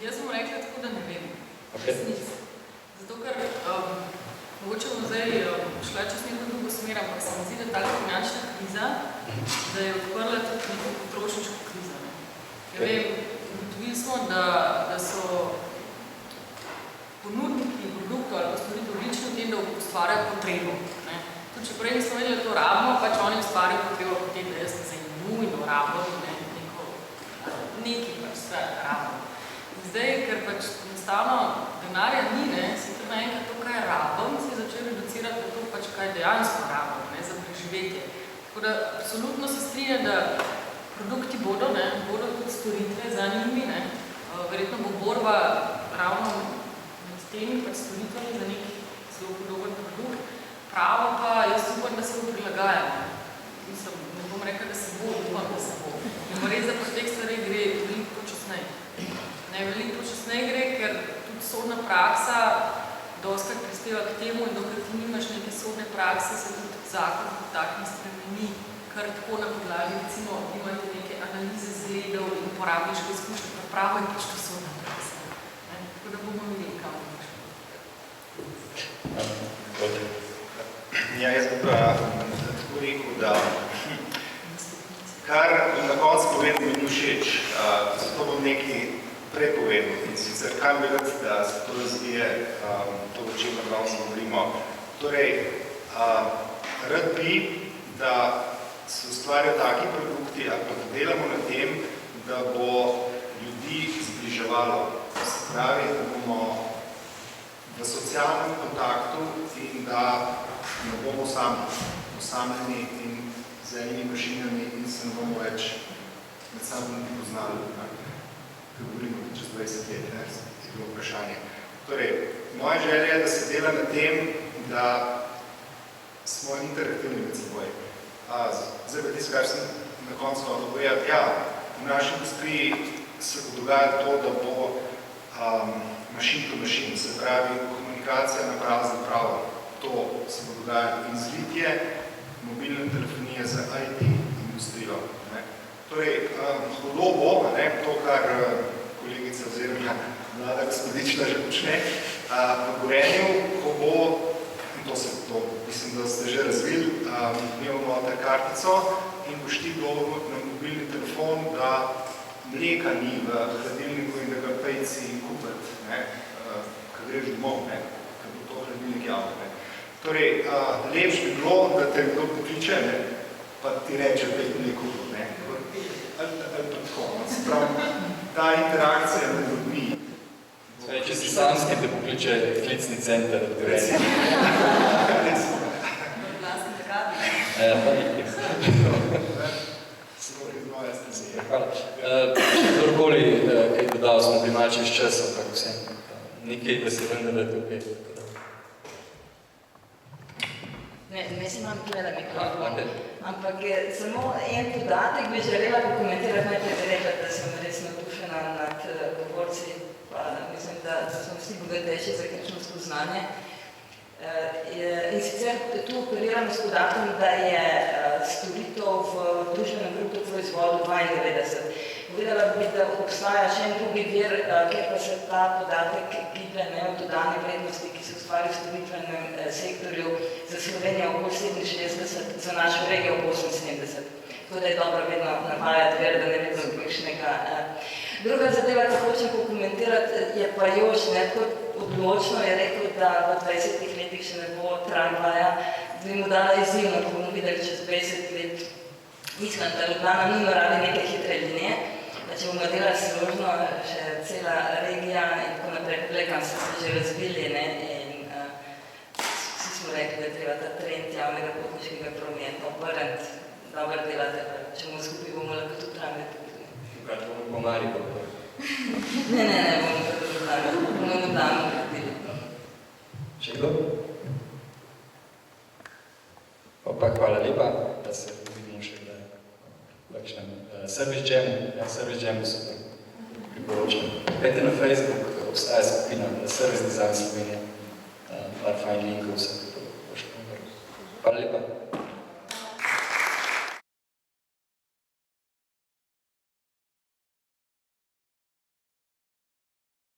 Jaz bom rekla tako, da ne vem. Okay. Zato, ker mogoče bomo zdaj šla čez neko drugo smer, ampak se mi zdi, da ta finančna kriza, da je odprla tudi neko potrošniško krizo. Ja vem, ugotovili smo, da so ponudniki produktov ali pa storitev odlični v tem, da ustvarjajo potrebo. Tudi če prej nismo vedeli, da to rabimo, pač oni ustvarjajo potrebo potem, da jaz se nujno rabim, nekaj pač se rabim. Zdaj, ker pač enostavno denarja ni, si to naenkrat to, kaj rabim, se je začel reducirati na to, pač kaj dejansko rabim, za preživetje. Tako da absolutno se strinja, da produkti bodo tudi storitve za njimi, verjetno bo borba ravno med temi pač storitvami za neki zelo podoben produkt. Pravo pa jaz upam, da se bo prilagajal. Mislim, ne bom rekla, da se bo, upam, da se bo. In res, da po teh stvareh gre veliko počasneje. Veliko počasneje gre, ker tudi sodna praksa dostakrat prispeva k temu in dokler ti nimaš neke sodne prakse, se tudi zakon kot tak ne spremeni, kar tako na podlagi, recimo, imate neke analize zgledov in uporabniške izkušnje, pa pravo je pač to sodna praksa. Tako da bomo imeli kam nekaj. Ja, jaz bi pa tako rekel, da kar na koncu povem, mi ni všeč, zato bom nekaj prepovedal in sicer kam bi rad, da se to razvije, to, o čem danes govorimo. Torej, rad bi, da se ustvarjajo taki produkti, ali pa da delamo na tem, da bo ljudi zbliževalo. Se pravi, da bomo v socialnem kontaktu in da ne bomo osamljeni in z enimi mašinami in se ne bomo več med sabo poznali, ker govorimo čez 20 let, je bilo vprašanje. Torej, moja želja je, da se dela na tem, da smo interaktivni med seboj. Zdaj pa tisto, kar sem na koncu malo povedati, ja, v naši industriji se bo dogajati to, da bo machine to machine, se pravi komunikacija naprava z napravo. To se bo dogajalo in zlitje mobilne telefonije za IT industrijo. Torej, hudo bo, to, kar kolegica oziroma mlada gospodična že počne, v Gorenju, ko bo, in to mislim, da ste že razvili, imamo ta kartico in boš ti dovolj na mobilni telefon, da mleka ni v hladilniku in da ga pejci kupiti, ko greš domov, ko bo to hladilnik javno. Torej, lepš bi bilo, da te kdo pokliče, pa ti reče, pej mleko, ali tako. Se pravi, ta interakcija med ljudmi. Če si samski, te pokliče klicni center od Gorenja. Hvala. Kdorkoli kaj dodal, smo bili malče iz časov, tako vsem. Nekaj, da se vendar je tukaj. Ne imam tukaj mikrofon, ampak samo en podatek bi želela pokomentirati, najprej bi rekla, da sem res navdušena nad govorci, pa mislim, da smo vsi bogatejši za kakšno spoznanje. In sicer tu operiramo s podatkom, da je storitev v družbenem bruto proizvodu 92. Povedala bi, da obstaja še en drugi vir, kjer pa se ta podatek giblje od dodane vrednosti, ki se ustvari v storitvenem sektorju za Slovenijo okoli 67, za našo regijo okoli 78. Tako da je dobro vedno navajati ver, da ne vedno kakšnega. Druga zadeva, ki hočem pokomentirati, je pa Jož, tako odločno je rekel, da v 20 letih še ne bo tramvaja. Bi mu dala izjemno, ko bomo videli čez 20 let. Mislim, da Ljubljana nujno rabi neke hitre linije, da če bomo delali složno, še cela regija in tako naprej, poglekam so se že razvili in vsi smo rekli, da je treba ta trend javnega potniškega prometa obrniti, dobro delate, če bomo skupaj, bomo lahko tudi tramvaj tukaj. Tukaj to bo Maribor. Ne, bomo tudi Ljubljano gradili. Še kdo? Pa hvala lepa, da se vidimo še kdaj v kakšnem Service Jamu super priporočam. Pejte na Facebook, obstaja skupina Service Design Slovenija, par fajn linkov, vse to boš pomogel. Hvala lepa.